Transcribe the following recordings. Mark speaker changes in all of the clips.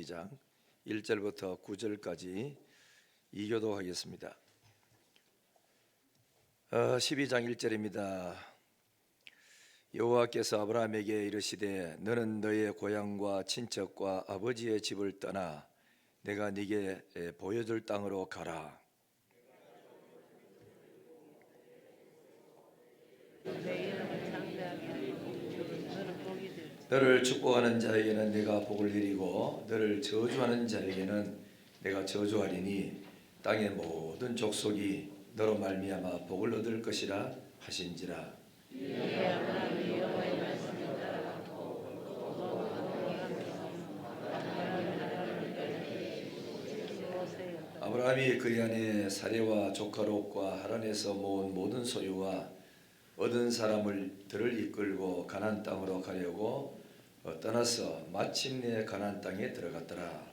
Speaker 1: 12장 1절부터 9절까지 이교도하겠습니다. 12장 1절입니다. 여호와께서 아브라함에게 이르시되 너는 너의 고향과 친척과 아버지의 집을 떠나 내가 네게 보여줄 땅으로 가라. 너를 축복하는 자에게는 내가 복을 내리고 너를 저주하는 자에게는 내가 저주하리니 땅의 모든 족속이 너로 말미암아 복을 얻을 것이라 하신지라. 아브라함이 그리 안에 사레와 조카 롯과 하란에서 모은 모든 소유와 얻은 사람들을 이끌고 가나안 땅으로 가려고 떠나서 마침내 가나안 땅에 들어갔더라.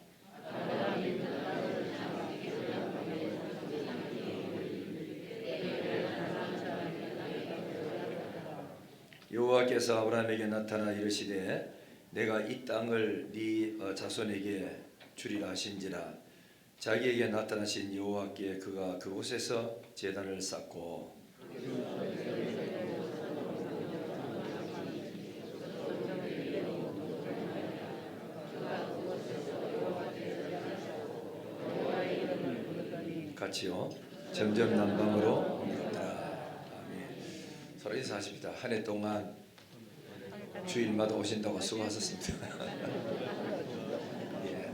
Speaker 1: 여호와께서 아브라함에게 나타나 이르시되 내가 이 땅을 네 자손에게 주리라 하신지라. 자기에게 나타나신 여호와께 그가 그곳에서 제단을 쌓고 같이요 점점 남방으로 옮겼더라. 아멘. 서로 인사하십니다. 한 해 동안 주일마다 오신다고 수고하셨습니다. 예,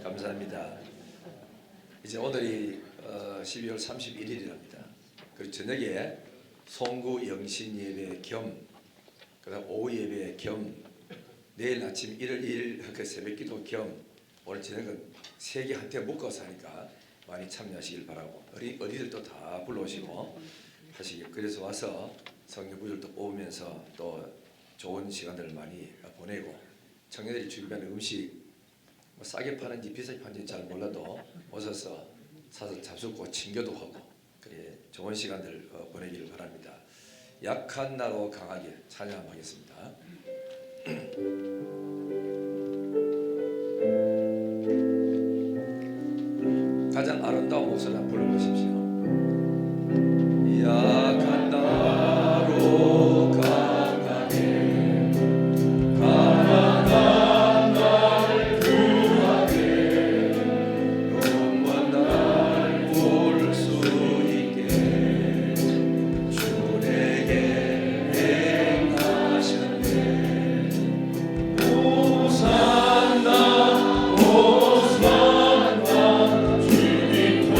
Speaker 1: 감사합니다. 이제 오늘이 12월 31일이랍니다. 그리고 저녁에 송구 영신 예배 겸 그다음 오후 예배 겸 내일 아침 1월 1일 그 새벽기도 겸 오늘 저녁은 세 개 한테 묶어서 하니까 많이 참여하시길 바라고 어디들도 다 불러오시고 하시길. 그래서 와서 성경 구절도 뽑으면서 또 좋은 시간들을 많이 보내고 청년들이 준비하는 음식 뭐 싸게 파는지 비싸게 파는지 잘 몰라도 오셔서 사서 잡수고 친교도 하고 그래 좋은 시간들 보내기를 바랍니다. 약한 나로 강하게 찬양하겠습니다. 가장 아름다운 목소리 한번 불러보십시오. 약한 나로 강하게 가난한 날 구하게 영원 날 볼 수 있게 주 내게 행하셨네. 호산나 호산나 주님 다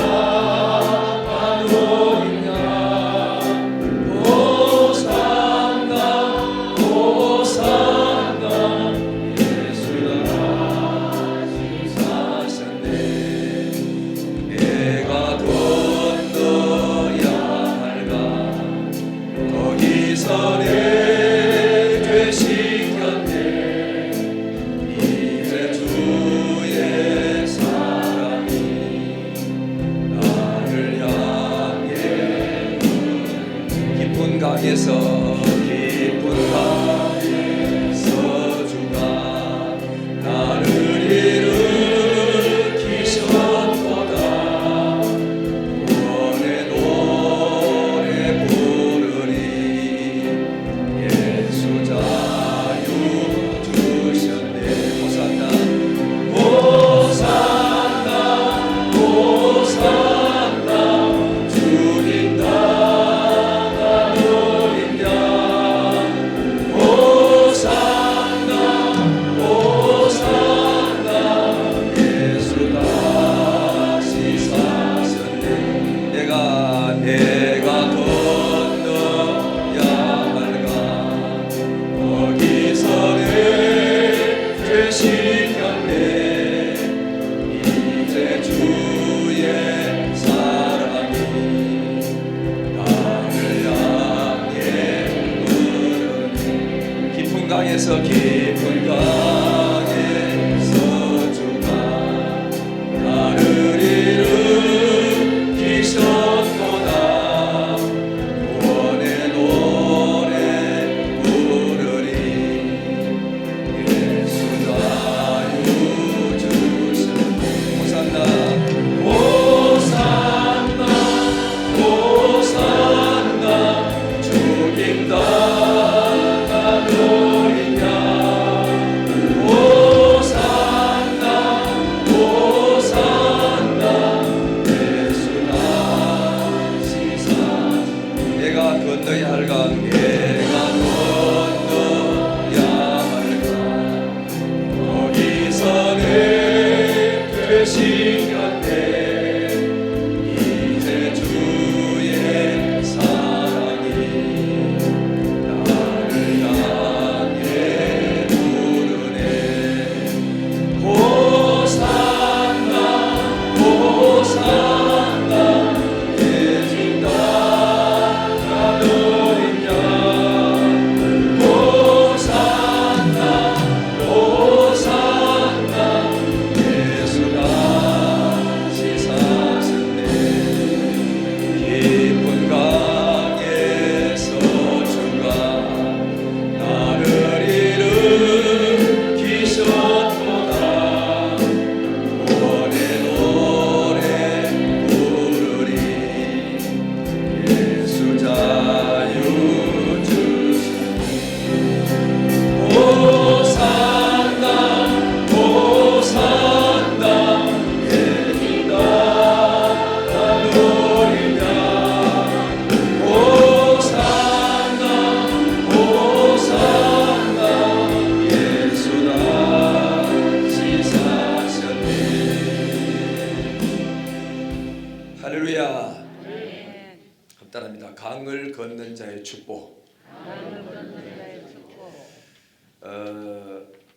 Speaker 1: 따릅니다. 강을 걷는 자의 축복.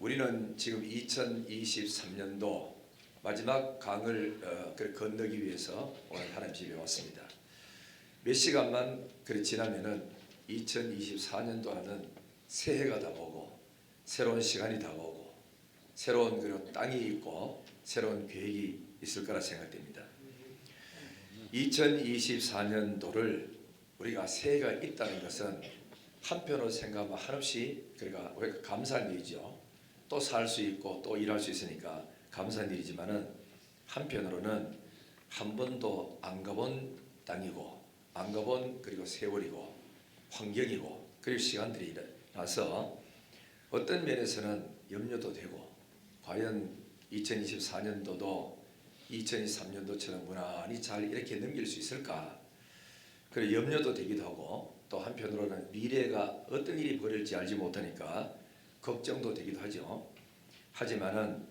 Speaker 1: 우리는 지금 2023년도 마지막 강을 건너기 위해서 오늘 하나님 집에 왔습니다. 몇 시간만 지나면은 2024년도라는 새해가 다가오고 새로운 시간이 다가오고 새로운 그리고 땅이 있고 새로운 계획이 있을 거라 생각됩니다. 2024년도를 우리가 새해가 있다는 것은 한편으로 생각하면 한없이 우리가 감사한 일이죠. 또 살 수 있고 또 일할 수 있으니까 감사한 일이지만은 한편으로는 한 번도 안 가본 땅이고 안 가본 그리고 세월이고 환경이고 그리고 시간들이 나서 어떤 면에서는 염려도 되고 과연 2024년도도 2023년도처럼 무난히 잘 이렇게 넘길 수 있을까? 그리고 염려도 되기도 하고 또 한편으로는 미래가 어떤 일이 벌일지 알지 못하니까 걱정도 되기도 하죠. 하지만은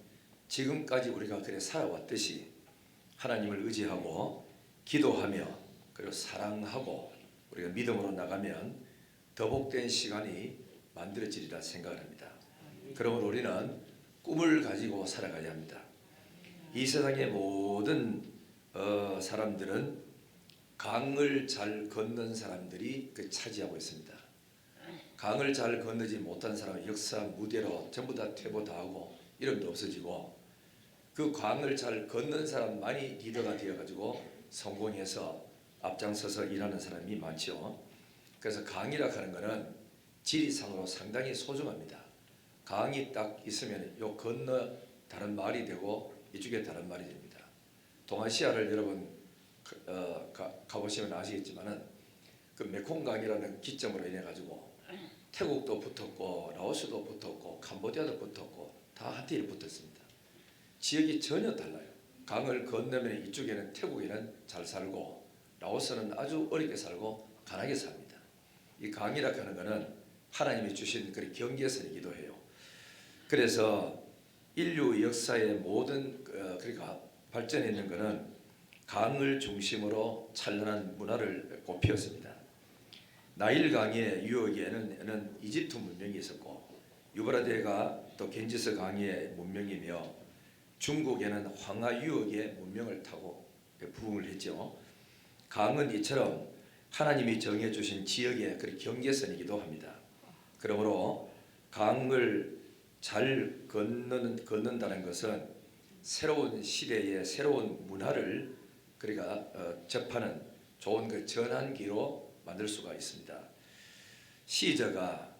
Speaker 1: 지금까지 우리가 살아왔듯이 하나님을 의지하고 기도하며 그리고 사랑하고 우리가 믿음으로 나가면 더 복된 시간이 만들어지리라 생각을 합니다. 그러므로 우리는 꿈을 가지고 살아가야 합니다. 이 세상의 모든 사람들은 강을 잘 걷는 사람들이 차지하고 있습니다. 강을 잘 건너지 못한 사람은 역사 무대로 전부 다 퇴보당하고 이름도 없어지고 그 강을 잘 걷는 사람만이 리더가 되어가지고 성공해서 앞장서서 일하는 사람이 많죠. 그래서 강이라 하는 것은 지리상으로 상당히 소중합니다. 강이 딱 있으면 요 건너 다른 마을이 되고 이쪽에 다른 말이 됩니다. 동아시아를 여러분 가보시면 아시겠지만은 그 메콩강이라는 기점으로 인해 가지고 태국도 붙었고 라오스도 붙었고 캄보디아도 붙었고 다 한테에 붙었습니다. 지역이 전혀 달라요. 강을 건너면 이쪽에는 태국에는 잘 살고 라오스는 아주 어렵게 살고 가난하게 삽니다. 이 강이라 하는 것은 하나님이 주신 그 경계선이기도 해요. 그래서 인류 역사의 모든 그러니까 발전했는 것은 강을 중심으로 찬란한 문화를 꽃피웠습니다. 나일강의 유역에는 이집트 문명이 있었고 유브라데가 또 겐지스 강의 문명이며 중국에는 황하 유역의 문명을 타고 부흥을 했죠. 강은 이처럼 하나님이 정해주신 지역의 경계선이기도 합니다. 그러므로 강을 잘 걷는다는 것은 새로운 시대의 새로운 문화를 접하는 좋은 전환기로 만들 수가 있습니다. 시저가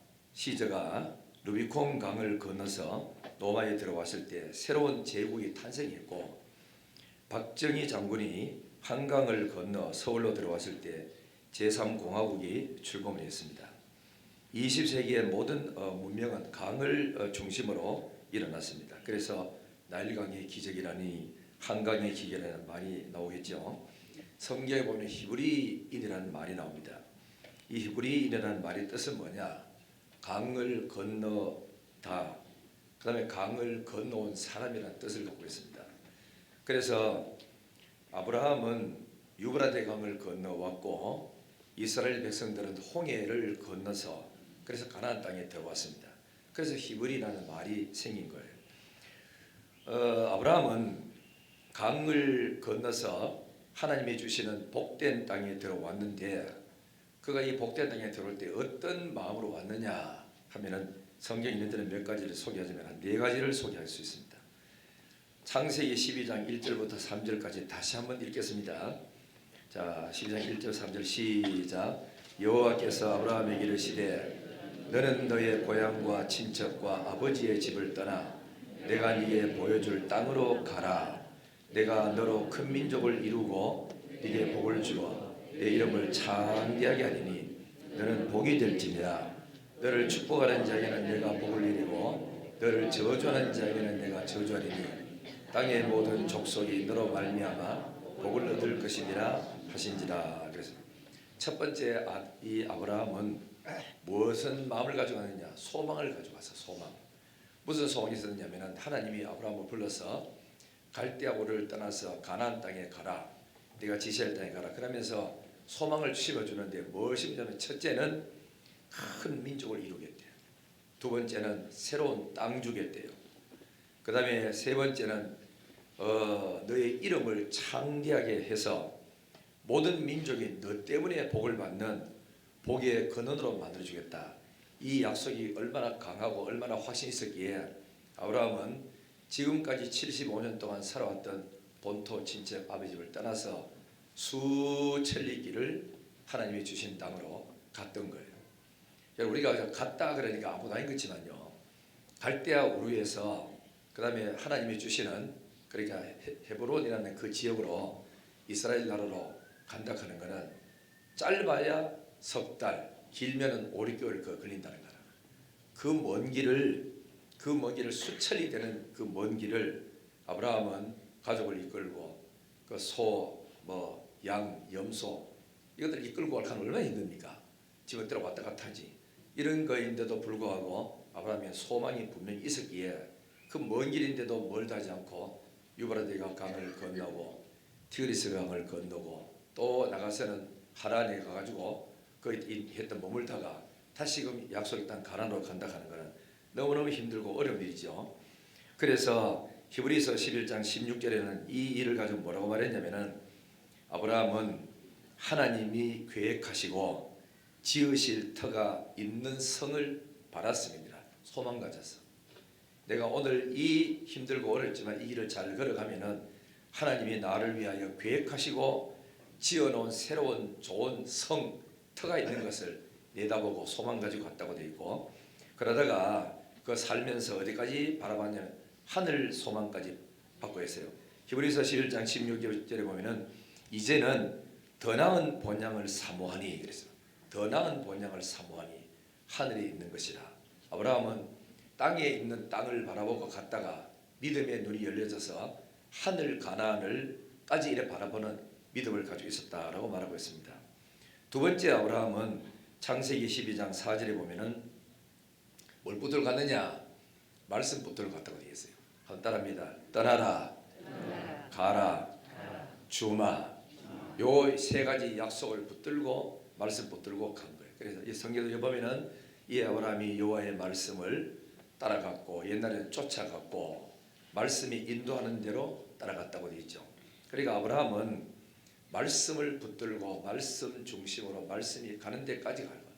Speaker 1: 루비콘 강을 건너서 로마에 들어왔을 때 새로운 제국이 탄생했고 박정희 장군이 한강을 건너 서울로 들어왔을 때 제3공화국이 출범을 했습니다. 20세기의 모든 문명은 강을 중심으로 일어났습니다. 그래서 나일강의 기적이라니 한강의 기적이라는 말이 나오겠죠. 성경에 보면 히브리인이라는 말이 나옵니다. 이 히브리인이라는 말의 뜻은 뭐냐? 강을 건너다. 그 다음에 강을 건너온 사람이라는 뜻을 갖고 있습니다. 그래서 아브라함은 유브라데 강을 건너왔고 이스라엘 백성들은 홍해를 건너서 그래서 가나안 땅에 들어왔습니다. 그래서 히브리라는 말이 생긴 거예요. 아브라함은 강을 건너서 하나님이 주시는 복된 땅에 들어왔는데 그가 이 복된 땅에 들어올 때 어떤 마음으로 왔느냐 하면은 성경 있는 데는 몇 가지를 소개하자면 한 네 가지를 소개할 수 있습니다. 창세기 12장 1절부터 3절까지 다시 한번 읽겠습니다. 자, 12장 1절 3절 시작. 여호와께서 아브라함에게 이르시되 너는 너의 고향과 친척과 아버지의 집을 떠나 내가 네게 보여줄 땅으로 가라. 내가 너로 큰 민족을 이루고 네게 복을 주어 내 이름을 창대하게 하리니 너는 복이 될지니라. 너를 축복하는 자에게는 내가 복을 내리고 너를 저주하는 자에게는 내가 저주하리니 땅의 모든 족속이 너로 말미암아 복을 얻을 것이니라 하신지라. 그래서 첫 번째 이 아브라함은 무슨 마음을 가지고 왔느냐? 소망을 가지고 왔어. 소망. 무슨 소망이 있었냐면은 하나님이 아브라함을 불러서 갈대아우를 떠나서 가나안 땅에 가라. 네가 지시할 땅에 가라. 그러면서 소망을 심어주는데 무엇이냐면 첫째는 큰 민족을 이루겠대요. 두 번째는 새로운 땅 주겠대요. 그 다음에 세 번째는 너의 이름을 창대하게 해서 모든 민족이 너 때문에 복을 받는 복의 근원으로 만들어주겠다. 이 약속이 얼마나 강하고 얼마나 확신이 있었기에 아브라함은 지금까지 75년 동안 살아왔던 본토 친척 아버지 집을 떠나서 수천리 길을 하나님이 주신 땅으로 갔던 거예요. 우리가 갔다 그러니까 아무도 아닌 것지만요. 갈대아 우르에서 그 다음에 하나님이 주시는 그러니까 헤브론이라는 그 지역으로 이스라엘 나라로 간다 하는 것은 짧아야 석 달, 길면은 5, 6개월 걸린다는 거라. 그 먼 길을 수천리 되는 그 먼 길을 아브라함은 가족을 이끌고 그 소, 양, 염소 이것들을 이끌고 가는 얼마나 힘듭니까? 집어들어 왔다 갔다 하지. 이런 거인데도 불구하고 아브라함의 소망이 분명히 있었기에 그 먼 길인데도 멀다 하지 않고 유브라데가 강을 건너고 티그리스 강을 건너고 또 나가서는 하란에 가가지고 거기 했던 머물다가 다시금 약속의 땅 가나안으로 간다 하는 것은 너무너무 힘들고 어려운 일이죠. 그래서 히브리서 11장 16절에는 이 일을 가지고 뭐라고 말했냐면은 아브라함은 하나님이 계획하시고 지으실 터가 있는 성을 바랐습니다. 소망 가져서 내가 오늘 이 힘들고 어렵지만 이 길을 잘 걸어가면은 하나님이 나를 위하여 계획하시고 지어놓은 새로운 좋은 성 터가 있는 것을 내다보고 소망 가지고 갔다고 되어 있고 그러다가 그 살면서 어디까지 바라봤냐면 하늘 소망까지 받고 있어요. 히브리서 11장 16절에 보면은 이제는 더 나은 본향을 사모하니 그래서 더 나은 본향을 사모하니 하늘에 있는 것이라. 아브라함은 땅에 있는 땅을 바라보고 갔다가 믿음의 눈이 열려져서 하늘 가나안을까지 이래 바라보는 믿음을 가지고 있었다라고 말하고 있습니다. 두 번째 아브라함은 창세기 12장 4절에 보면은 뭘 붙들고 갔느냐? 말씀 붙들고 갔다고 되어 있어요. 한번 따라합니다. 떠나라, 가라, 주마. 요 세 가지 약속을 붙들고 말씀 붙들고 간 거예요. 그래서 이 성경에 보면은 이 아브라함이 여호와의 말씀을 따라갔고 옛날에는 쫓아갔고 말씀이 인도하는 대로 따라갔다고 되어 있죠. 그러니까 아브라함은 말씀을 붙들고 말씀 중심으로 말씀이 가는 데까지 가는 거예요.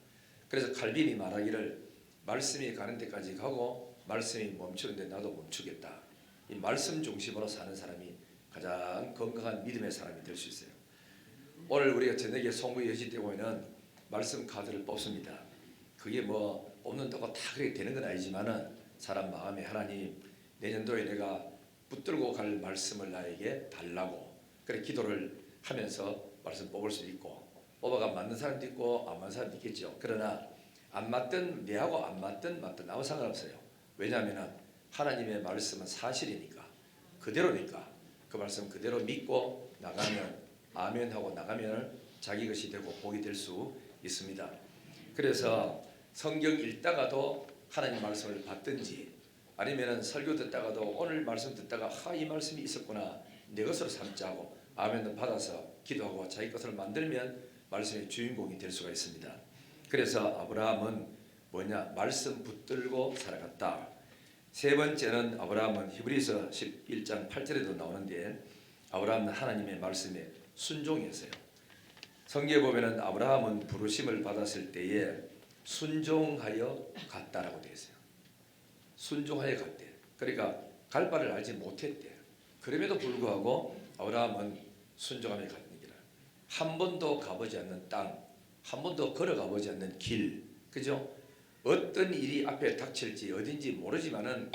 Speaker 1: 그래서 칼빈이 말하기를 말씀이 가는 데까지 가고 말씀이 멈추는데 나도 멈추겠다. 이 말씀 중심으로 사는 사람이 가장 건강한 믿음의 사람이 될 수 있어요. 오늘 우리가 저녁에 송구 여시 때 보면은 말씀 카드를 뽑습니다. 그게 뭐 뽑는다고 다 그렇게 되는 건 아니지만은 사람 마음에 하나님 내년도에 내가 붙들고 갈 말씀을 나에게 달라고 그래 기도를 하면서 말씀 뽑을 수 있고 뽑아가 맞는 사람도 있고 안 맞는 사람도 있겠죠. 그러나 안 맞든 내하고 안 맞든 아무 상관없어요. 왜냐하면 하나님의 말씀은 사실이니까 그대로니까 그 말씀 그대로 믿고 나가면 아멘하고 나가면 자기 것이 되고 복이 될 수 있습니다. 그래서 성경 읽다가도 하나님 말씀을 받든지 아니면 설교 듣다가도 오늘 말씀 듣다가 이 말씀이 있었구나 내 것으로 삼자 하고 아멘을 받아서 기도하고 자기 것을 만들면 말씀의 주인공이 될 수가 있습니다. 그래서 아브라함은 뭐냐? 말씀 붙들고 살아갔다. 세 번째는 아브라함은 히브리서 11장 8절에도 나오는데 아브라함은 하나님의 말씀에 순종했어요. 성경에 보면은 아브라함은 부르심을 받았을 때에 순종하여 갔다라고 되어 있어요. 순종하여 갔대. 그러니까 갈 바를 알지 못했대. 그럼에도 불구하고 아브라함은 순종하며 가는 길을 한 번도 가보지 않는 땅, 한 번도 걸어가 보지 않는 길, 그죠? 어떤 일이 앞에 닥칠지 어딘지 모르지만은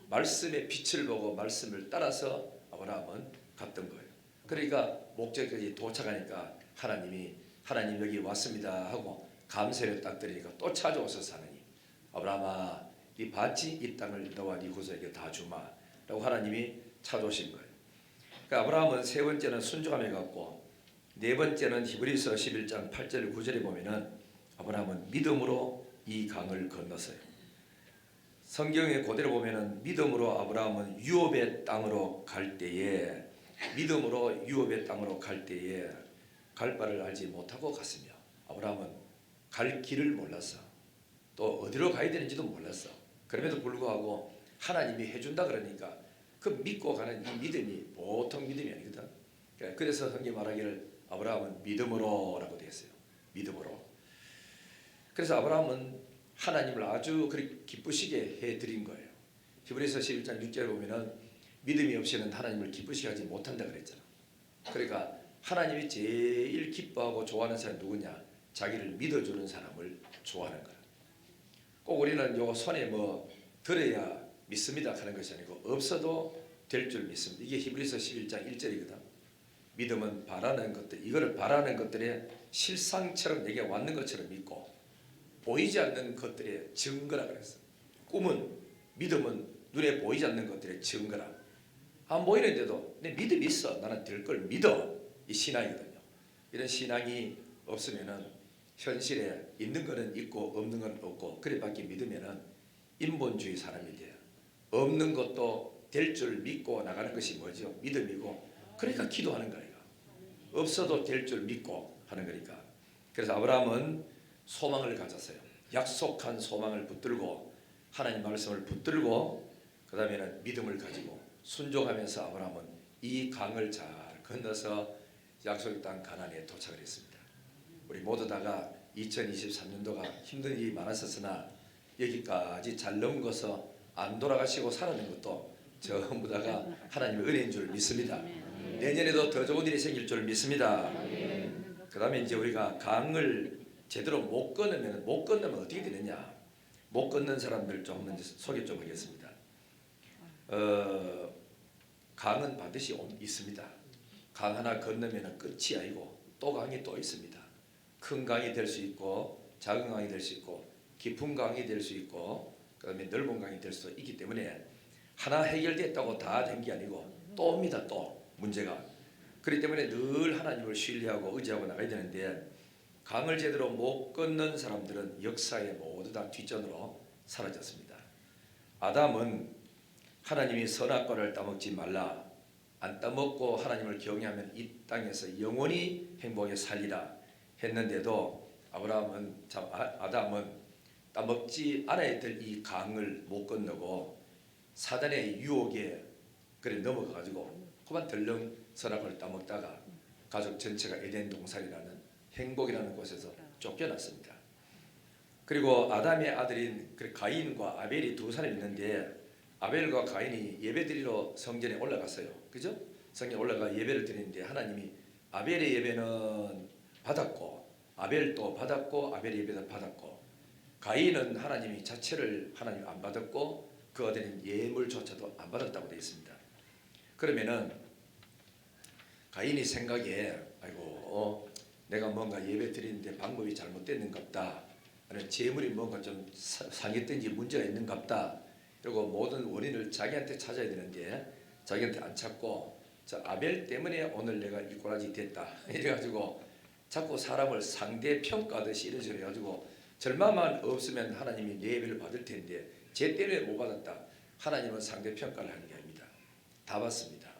Speaker 1: 말씀의 빛을 보고 말씀을 따라서 아브라함은 갔던 거예요. 그러니까 목적까지 도착하니까 하나님 여기 왔습니다 하고 감사를 딱 드리니까 또 찾아오셔서 하나님 아브라함아 이 밭이 이 땅을 너와 네 후손에게 다 주마 라고 하나님이 찾아오신 거예요. 그러니까 아브라함은 세 번째는 순종함에 갔고 네 번째는 히브리서 11장 8절 9절에 보면은 아브라함은 믿음으로 이 강을 건넜어요. 성경에 그대로 보면은 믿음으로 아브라함은 유업의 땅으로 갈 때에 갈 바를 알지 못하고 갔으며 아브라함은 갈 길을 몰랐어. 또 어디로 가야 되는지도 몰랐어. 그럼에도 불구하고 하나님이 해준다 그러니까 그 믿고 가는 이 믿음이 보통 믿음이 아니거든. 그래서 성경 말하기를 아브라함은 믿음으로라고 되어 있어요. 믿음으로. 그래서 아브라함은 하나님을 아주 그렇게 기쁘시게 해드린 거예요. 히브리서 11장 6절에 보면은 믿음이 없이는 하나님을 기쁘시게 하지 못한다 그랬잖아. 그러니까 하나님이 제일 기뻐하고 좋아하는 사람이 누구냐? 자기를 믿어주는 사람을 좋아하는 거야. 꼭 우리는 요 손에 뭐 들어야 믿습니다 하는 것이 아니고 없어도 될 줄 믿습니다. 이게 히브리서 11장 1절이거든. 믿음은 바라는 것들, 이거를 바라는 것들의 실상처럼 내게 왔는 것처럼 믿고 보이지 않는 것들의 증거라 그랬어. 꿈은 믿음은 눈에 보이지 않는 것들의 증거라. 안 보이는데도 내 믿음이 있어. 나는 될 걸 믿어. 이 신앙이거든요. 이런 신앙이 없으면은 현실에 있는 거는 있고 없는 건 없고 그래밖에 믿으면은 인본주의 사람이 돼요. 없는 것도 될 줄 믿고 나가는 것이 뭐죠? 믿음이고 그러니까 기도하는 거예요. 없어도 될 줄 믿고 하는 거니까. 그래서 아브라함은 소망을 가졌어요. 약속한 소망을 붙들고 하나님 말씀을 붙들고 그 다음에는 믿음을 가지고 순종하면서 아브라함은 이 강을 잘 건너서 약속의 땅 가나안에 도착을 했습니다. 우리 모두 다가 2023년도가 힘든 일이 많았었으나 여기까지 잘 넘어서 안 돌아가시고 살아낸 것도 전부 다가 하나님의 은혜인 줄 믿습니다. 내년에도 더 좋은 일이 생길 줄 믿습니다. 그 다음에 이제 우리가 강을 제대로 못 건너면 어떻게 되느냐? 못 건넌 사람들 좀 먼저 소개 좀 하겠습니다. 강은 반드시 있습니다. 강 하나 건너면 끝이 아니고 또 강이 또 있습니다. 큰 강이 될 수 있고 작은 강이 될 수 있고 깊은 강이 될 수 있고 그 다음에 넓은 강이 될 수도 있기 때문에 하나 해결됐다고 다 된 게 아니고 또 옵니다. 또 문제가. 그렇기 때문에 늘 하나님을 신뢰하고 의지하고 나가야 되는데 강을 제대로 못 건넌 사람들은 역사에 모두 다 뒷전으로 사라졌습니다. 아담은 하나님이 선악과를 따먹지 말라, 안 따먹고 하나님을 경외하면 이 땅에서 영원히 행복에 살리라 했는데도 아담은 따먹지 않아야 될 이 강을 못 건너고 사단의 유혹에 그래 넘어가가지고 그만 덜렁 선악과를 따먹다가 가족 전체가 에덴 동산이라는 행복이라는 곳에서 쫓겨났습니다. 그리고 아담의 아들인 가인과 아벨이 두 사람이 있는데 아벨과 가인이 예배드리러 성전에 올라갔어요. 그죠? 성전에 올라가 예배를 드리는데 하나님이 아벨의 예배는 받았고 아벨도 받았고 아벨의 예배도 받았고 가인은 하나님이 자체를 하나님 안 받았고 그 아들인 예물조차도 안 받았다고 되어 있습니다. 그러면은 가인이 생각에 아이고 내가 뭔가 예배 드리는데 방법이 잘못됐는갑다. 아니면 재물이 뭔가 좀 상했든지 문제가 있는갑다. 그리고 모든 원인을 자기한테 찾아야 되는데 자기한테 안 찾고 아벨 때문에 오늘 내가 이 꼬라지 됐다. 이래가지고 자꾸 사람을 상대평가하듯이 이런 식으로 해가지고 절망만 없으면 하나님이 내 예배를 받을 텐데 쟤 때문에 못 받았다. 하나님은 상대평가를 하는 게 아닙니다. 다 받습니다.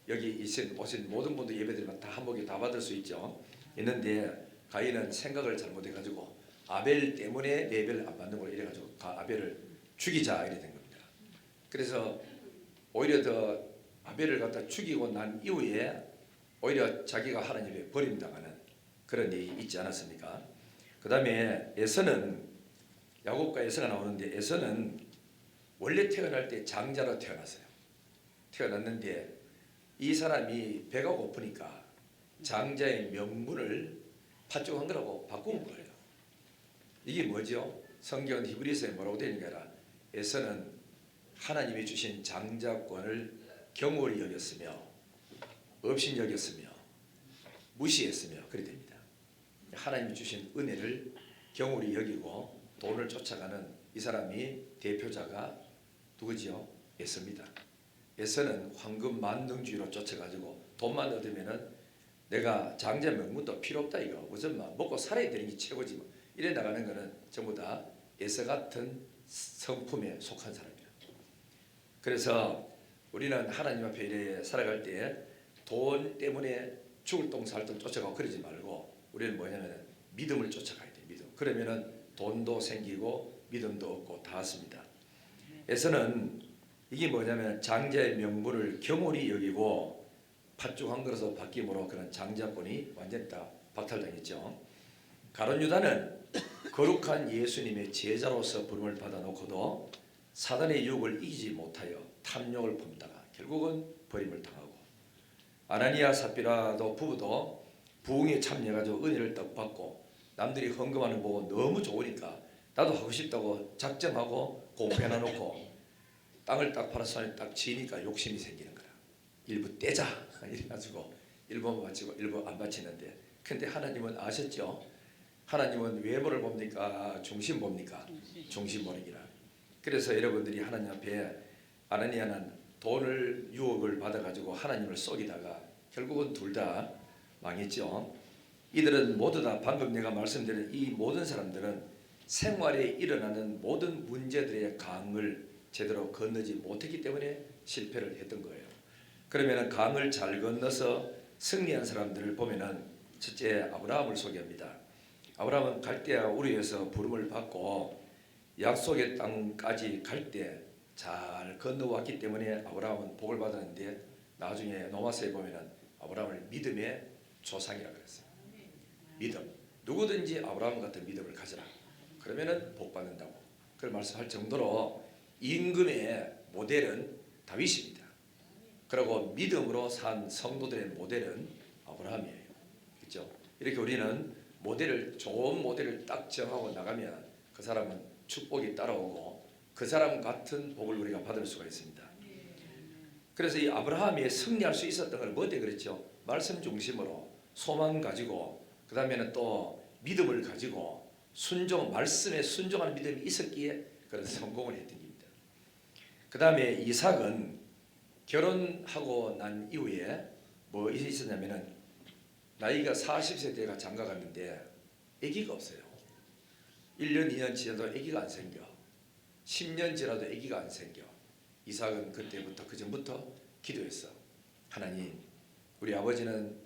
Speaker 1: 여기 오신 모든 분들 예배드리면 다 한복에 다 받을 수 있죠. 있는데 가인은 생각을 잘못해가지고 아벨 때문에 내 아벨 안 받는 걸 이래가지고 아벨을 죽이자 이래 된 겁니다. 그래서 오히려 더 아벨을 갖다 죽이고 난 이후에 오히려 자기가 하나님의 버림당하는 그런 일이 있지 않았습니까? 그 다음에 에서는 야곱과 에서가 나오는데 에서는 원래 태어날 때 장자로 태어났어요. 태어났는데 이 사람이 배가 고프니까 장자의 명분을 팥죽한 거라고 바꾼 거예요. 이게 뭐죠? 성경 히브리서에 뭐라고 되니까 에서는 하나님이 주신 장자권을 경홀히 여겼으며 업신 여겼으며 무시했으며 그래 됩니다. 하나님이 주신 은혜를 경홀히 여기고 돈을 쫓아가는 이 사람이 대표자가 누구지요? 에서입니다. 에서는 황금 만능주의로 쫓아가지고 돈만 얻으면은 내가 장자 명분도 필요 없다 이거 무슨 막 먹고 살아야 되는 게 최고지 뭐. 이래 나가는 거는 전부 다 에서 같은 성품에 속한 사람이에요. 그래서 우리는 하나님 앞에 이래 살아갈 때 돈 때문에 죽을 똥 살 똥 쫓아가고 그러지 말고 우리는 뭐냐면 믿음을 쫓아가야 돼. 믿음. 그러면은 돈도 생기고 믿음도 얻고 다 왔습니다. 에서는 이게 뭐냐면 장자의 명분을 경홀히 여기고 팥죽한 그릇으로 바뀜으로 그런 장자권이 완전히 다 박탈당했죠. 가룟 유다는 거룩한 예수님의 제자로서 부름을 받아놓고도 사단의 유혹을 이기지 못하여 탐욕을 품다가 결국은 버림을 당하고 아나니아 삽비라도 부부도 부흥에 참여해가지고 은혜를 딱 받고 남들이 헌금하는 거 보고 너무 좋으니까 나도 하고 싶다고 작정하고 공표해놓고 땅을 딱 팔아서 딱 지니까 욕심이 생기는 거야. 일부 떼자 이래가지고 일부 바치고 일부 안 바치는데 근데 하나님은 아셨죠? 하나님은 외모를 봅니까? 중심 봅니까? 중심 보는기라. 그래서 여러분들이 하나님 앞에 아나니아는 돈을 유혹을 받아가지고 하나님을 속이다가 결국은 둘 다 망했죠. 이들은 모두 다 방금 내가 말씀드린 이 모든 사람들은 생활에 일어나는 모든 문제들의 강을 제대로 건너지 못했기 때문에 실패를 했던 거예요. 그러면 강을 잘 건너서 승리한 사람들을 보면은 첫째 아브라함을 소개합니다. 아브라함은 갈대아 우르에서 부름을 받고 약속의 땅까지 갈 때 잘 건너왔기 때문에 아브라함은 복을 받았는데 나중에 노마서에 보면은 아브라함을 믿음의 조상이라 그랬어요. 믿음. 누구든지 아브라함 같은 믿음을 가져라. 그러면은 복 받는다고. 그걸 말씀할 정도로 임금의 모델은 다윗입니다. 그리고 믿음으로 산 성도들의 모델은 아브라함이에요. 그렇죠? 이렇게 우리는 좋은 모델을 딱 정하고 나가면 그 사람은 축복이 따라오고 그 사람 같은 복을 우리가 받을 수가 있습니다. 그래서 이 아브라함이 승리할 수 있었던 걸 뭐 때문에 그랬죠? 말씀 중심으로 소망 가지고 그 다음에는 또 믿음을 가지고 말씀에 순종하는 믿음이 있었기에 그런 성공을 했던 겁니다. 그 다음에 이삭은 결혼하고 난 이후에 뭐 있었냐면은 나이가 40세 때가 장가 갔는데 아기가 없어요. 1년 2년 지나도 아기가 안 생겨. 10년 지나도 아기가 안 생겨. 이삭은 그때부터 그 전부터 기도했어. 하나님 우리 아버지는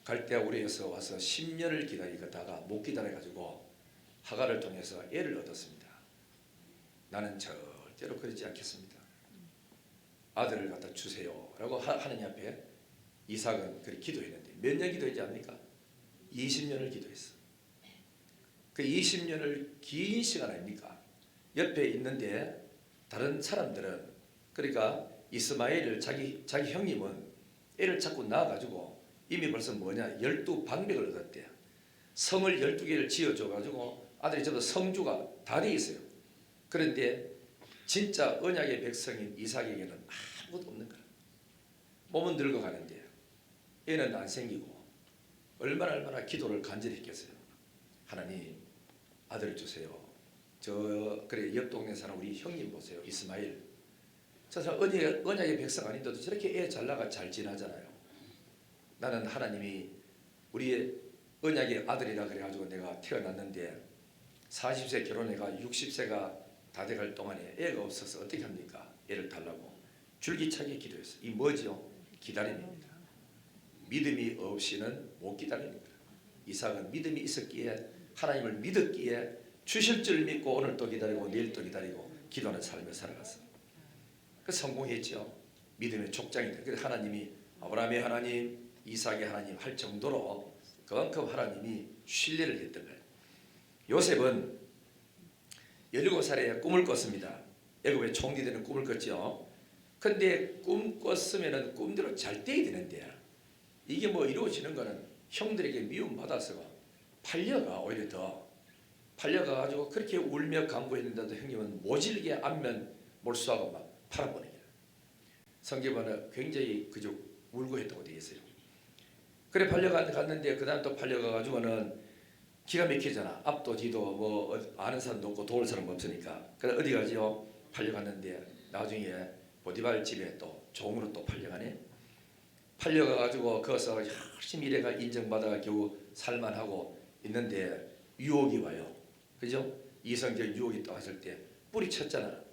Speaker 1: 갈대아 우르에서 와서 10년을 기다리다가 못 기다려가지고 하갈을 통해서 애를 얻었습니다. 나는 절대로 그러지 않겠습니다. 아들을 갖다 주세요 라고 하느님 앞에 이삭은 그렇게 기도했는데 몇 년 기도했지 않습니까? 20년을 기도했어. 그 20년을 긴 시간 아닙니까? 옆에 있는데 다른 사람들은 그러니까 이스마엘을 자기 형님은 애를 자꾸 낳아가지고 이미 벌써 12방백을 얻었대요. 성을 12개를 지어줘가지고 아들이 저도 성주가 다 돼 있어요. 그런데 진짜 언약의 백성인 이삭에게는 아무것도 없는 거야. 몸은 늙어가는데 애는 안 생기고 얼마나 기도를 간절히 했겠어요. 하나님 아들을 주세요. 그래 옆 동네 사람 우리 형님 보세요. 이스마엘. 저 사람 언약의 백성 아닌데도 저렇게 애 잘 나가 잘 지나잖아요. 나는 하나님이 우리의 언약의 아들이라 그래가지고 내가 태어났는데 40세 결혼해가 60세가 다 돼갈 동안에 애가 없어서 어떻게 합니까? 애를 달라고 줄기차게 기도했어요. 이 뭐죠? 기다림입니다. 믿음이 없이는 못 기다립니다. 이삭은 믿음이 있었기에 하나님을 믿었기에 주실 줄 믿고 오늘 또 기다리고 내일 또 기다리고 기도하는 삶을 살아갔어. 그 성공했죠. 믿음의 족장이다. 그래서 하나님이 아브라함의 하나님, 이삭의 하나님 할 정도로 그만큼 하나님이 신뢰를 했던 거예요. 요셉은 17살에 꿈을 꿨습니다. 애굽의 총리 되는 꿈을 꿨죠. 근데 꿈 꿨으면 꿈대로 잘 돼야 되는데 이게 뭐 이루어지는 거는 형들에게 미움 받아서 팔려가 오히려 더 팔려가 가지고 그렇게 울며 간구했는데도 형님은 모질게 안면 몰수하고 막 팔아버린 거예요. 성경은 굉장히 그저 울고 했다고 되어 있어요. 그래 팔려갔는데 그 다음 또 팔려가 가지고는 기가 막히잖아. 앞도 뒤도 뭐 아는 사람도 없고 도울 사람 없으니까. 그래 어디 가지요? 팔려갔는데 나중에 보디발 집에 또 종으로 또 팔려가네. 팔려가 가지고 거기서 열심히 일해가 인정받아가 겨우 살만하고 있는데 유혹이 와요. 그죠? 이성적 유혹이 또 왔을 때 뿌리쳤잖아.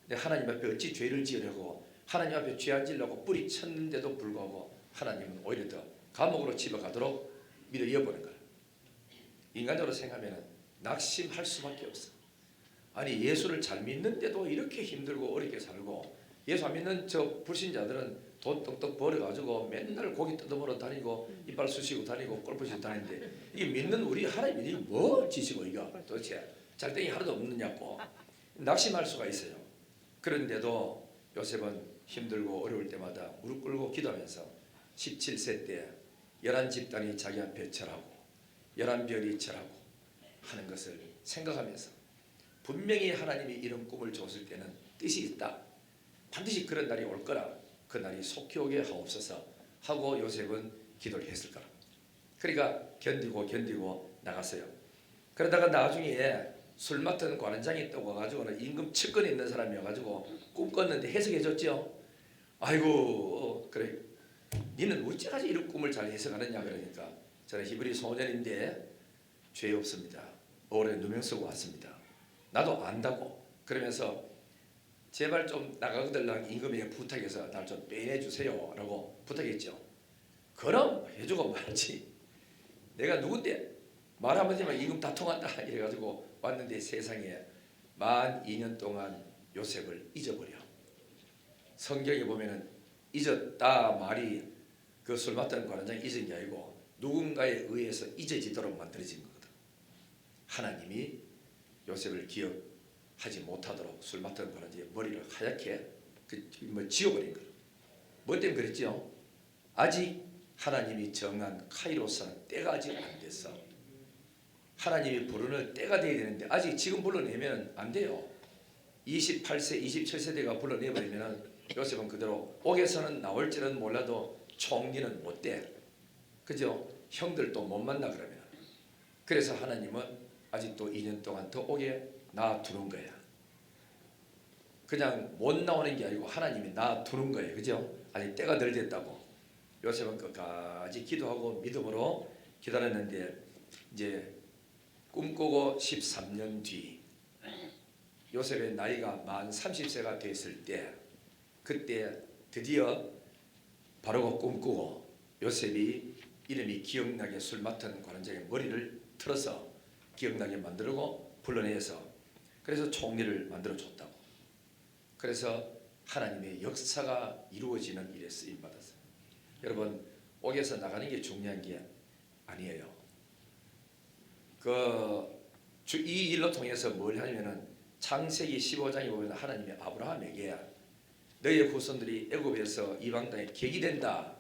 Speaker 1: 근데 하나님 앞에 어찌 죄를 지으려고 하나님 앞에 죄 안 지으려고 뿌리쳤는데도 불구하고 하나님은 오히려 더 감옥으로 집어가도록 밀어이어보는 거야. 인간적으로 생각하면 낙심할 수밖에 없어. 아니 예수를 잘 믿는데도 이렇게 힘들고 어렵게 살고 예수 안 믿는 저 불신자들은 돈 떡떡 벌어가지고 맨날 고기 뜯어먹어 다니고 이빨 쑤시고 다니고 골프 치고 다니는데 이게 믿는 우리 하나님이 뭐 지시고 이거 도대체 잘땡이 하나도 없느냐고 낙심할 수가 있어요. 그런데도 요셉은 힘들고 어려울 때마다 무릎 꿇고 기도하면서 17세 때 11집단이 자기 앞에 절하고 11별이 절하고 하는 것을 생각하면서 분명히 하나님이 이런 꿈을 줬을 때는 뜻이 있다. 반드시 그런 날이 올 거라. 그 날이 속히 오게 하옵소서 하고 요셉은 기도를 했을 거라. 그러니까 견디고 나갔어요. 그러다가 나중에 술 맡은 관원장이 또 와가지고는 임금 측근에 있는 사람이어가지고 꿈 꿨는데 해석해줬죠. 아이고 그래 니는 어찌까지 이런 꿈을 잘 해석하느냐. 그러니까 저는 히브리 소년인데 죄 없습니다. 오래 누명 쓰고 왔습니다. 나도 안다고. 그러면서 제발 좀 나가거들랑 임금에게 부탁해서 날 좀 빼내주세요 라고 부탁했죠. 그럼 해주고 말지. 내가 누군데 말 한마디만 임금 다 통한다 이래가지고 왔는데 세상에 만 2년 동안 요셉을 잊어버려. 성경에 보면은 잊었다 말이 그 술 맡던 관원장이 잊은 게 아니고 누군가에 의해서 잊어지도록 만들어진 거거든. 하나님이 요셉을 기억하지 못하도록 술 맡던 관원장의 머리를 하얗게 지워버린 거예요. 뭐 때문에 그랬죠? 아직 하나님이 정한 카이로스는 때가 아직 안 됐어. 하나님이 부르는 때가 돼야 되는데 아직 지금 불러내면 안 돼요. 28세, 27세대가 불러내버리면 요셉은 그대로 옥에서는 나올지는 몰라도 총리는 못 돼. 그죠? 형들도 못 만나 그러면. 그래서 하나님은 아직도 2년 동안 더 옥에 놔두는 거야. 그냥 못 나오는 게 아니고 하나님이 놔두는 거예요. 그죠? 아직 때가 덜 됐다고. 요셉은 끝까지 기도하고 믿음으로 기다렸는데 이제 꿈꾸고 13년 뒤 요셉의 나이가 만 30세가 됐을 때 그때 드디어 바로가 꿈꾸고 요셉이 이름이 기억나게 술 맡은 관원장의 머리를 틀어서 기억나게 만들고 불러내서 그래서 총리를 만들어줬다고. 그래서 하나님의 역사가 이루어지는 일에 쓰임받았어요. 여러분 옥에서 나가는 게 중요한 게 아니에요. 이 일로 통해서 뭘 하냐면은 창세기 15장에 보면 하나님이 아브라함에게 너희의 후손들이 애굽에서 이방 땅에 객이 된다.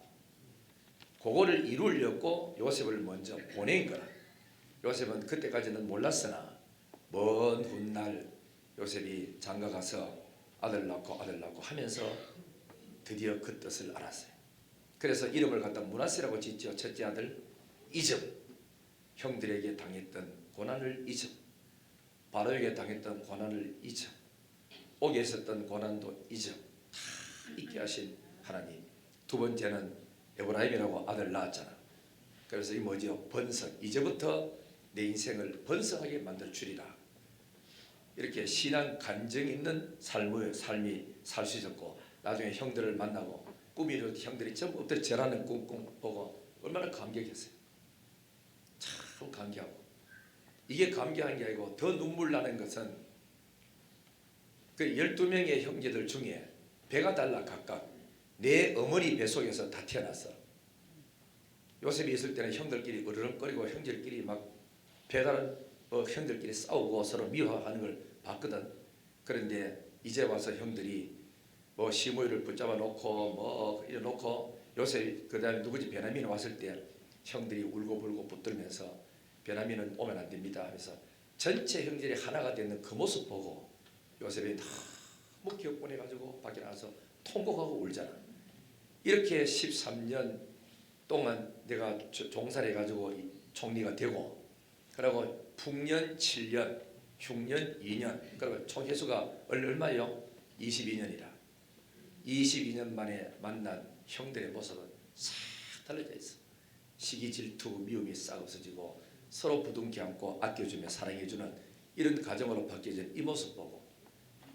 Speaker 1: 그거를 이루려고 요셉을 먼저 보낸 거라. 요셉은 그때까지는 몰랐으나 먼 훗날 요셉이 장가 가서 아들 낳고 하면서 드디어 그 뜻을 알았어요. 그래서 이름을 갖다 므낫세라고 짓죠. 첫째 아들 잊음. 형들에게 당했던 고난을 잊음. 바로에게 당했던 고난을 잊음. 옥에 있었던 고난도 잊음. 다 잊게 하신 하나님. 두 번째는 에브라임이라고 아들 낳았잖아. 그래서 이 뭐죠? 번성. 이제부터 내 인생을 번성하게 만들 주리라. 이렇게 신앙 간증 있는 삶이 살 수 있었고 나중에 형들을 만나고 꿈이 이루어져 형들이 전부 엎드려 절하는 꿈 보고 얼마나 감격했어요. 참 감격하고 이게 감격한 게 아니고 더 눈물 나는 것은 그 12명의 형제들 중에 배가 달라 각각 내 어머니 뱃속에서 다 태어났어. 요셉이 있을 때는 형들끼리 으르렁거리고 형제들끼리 막 배다른 형들끼리 싸우고 서로 미워하는 걸 봤거든. 그런데 이제 와서 형들이 뭐 시므이를 붙잡아 놓고 뭐 이래 놓고 요셉 그다음에 누구지 베냐민이 왔을 때 형들이 울고불고 붙들면서 베냐민은 오면 안 됩니다 하면서 전체 형제들이 하나가 되는 그 모습 보고 요셉이 너무 기억분해가지고 밖에 나가서 통곡하고 울잖아. 이렇게 13년 동안 내가 종사를 해가지고 총리가 되고 그리고 풍년 7년 흉년 2년 그리고 총 횟수가 얼마요? 22년이라 22년 만에 만난 형들의 모습은 싹 달라져 있어. 시기 질투 미움이 싹 없어지고 서로 부둥켜 안고 아껴주며 사랑해주는 이런 가정으로 바뀌어진 이 모습 보고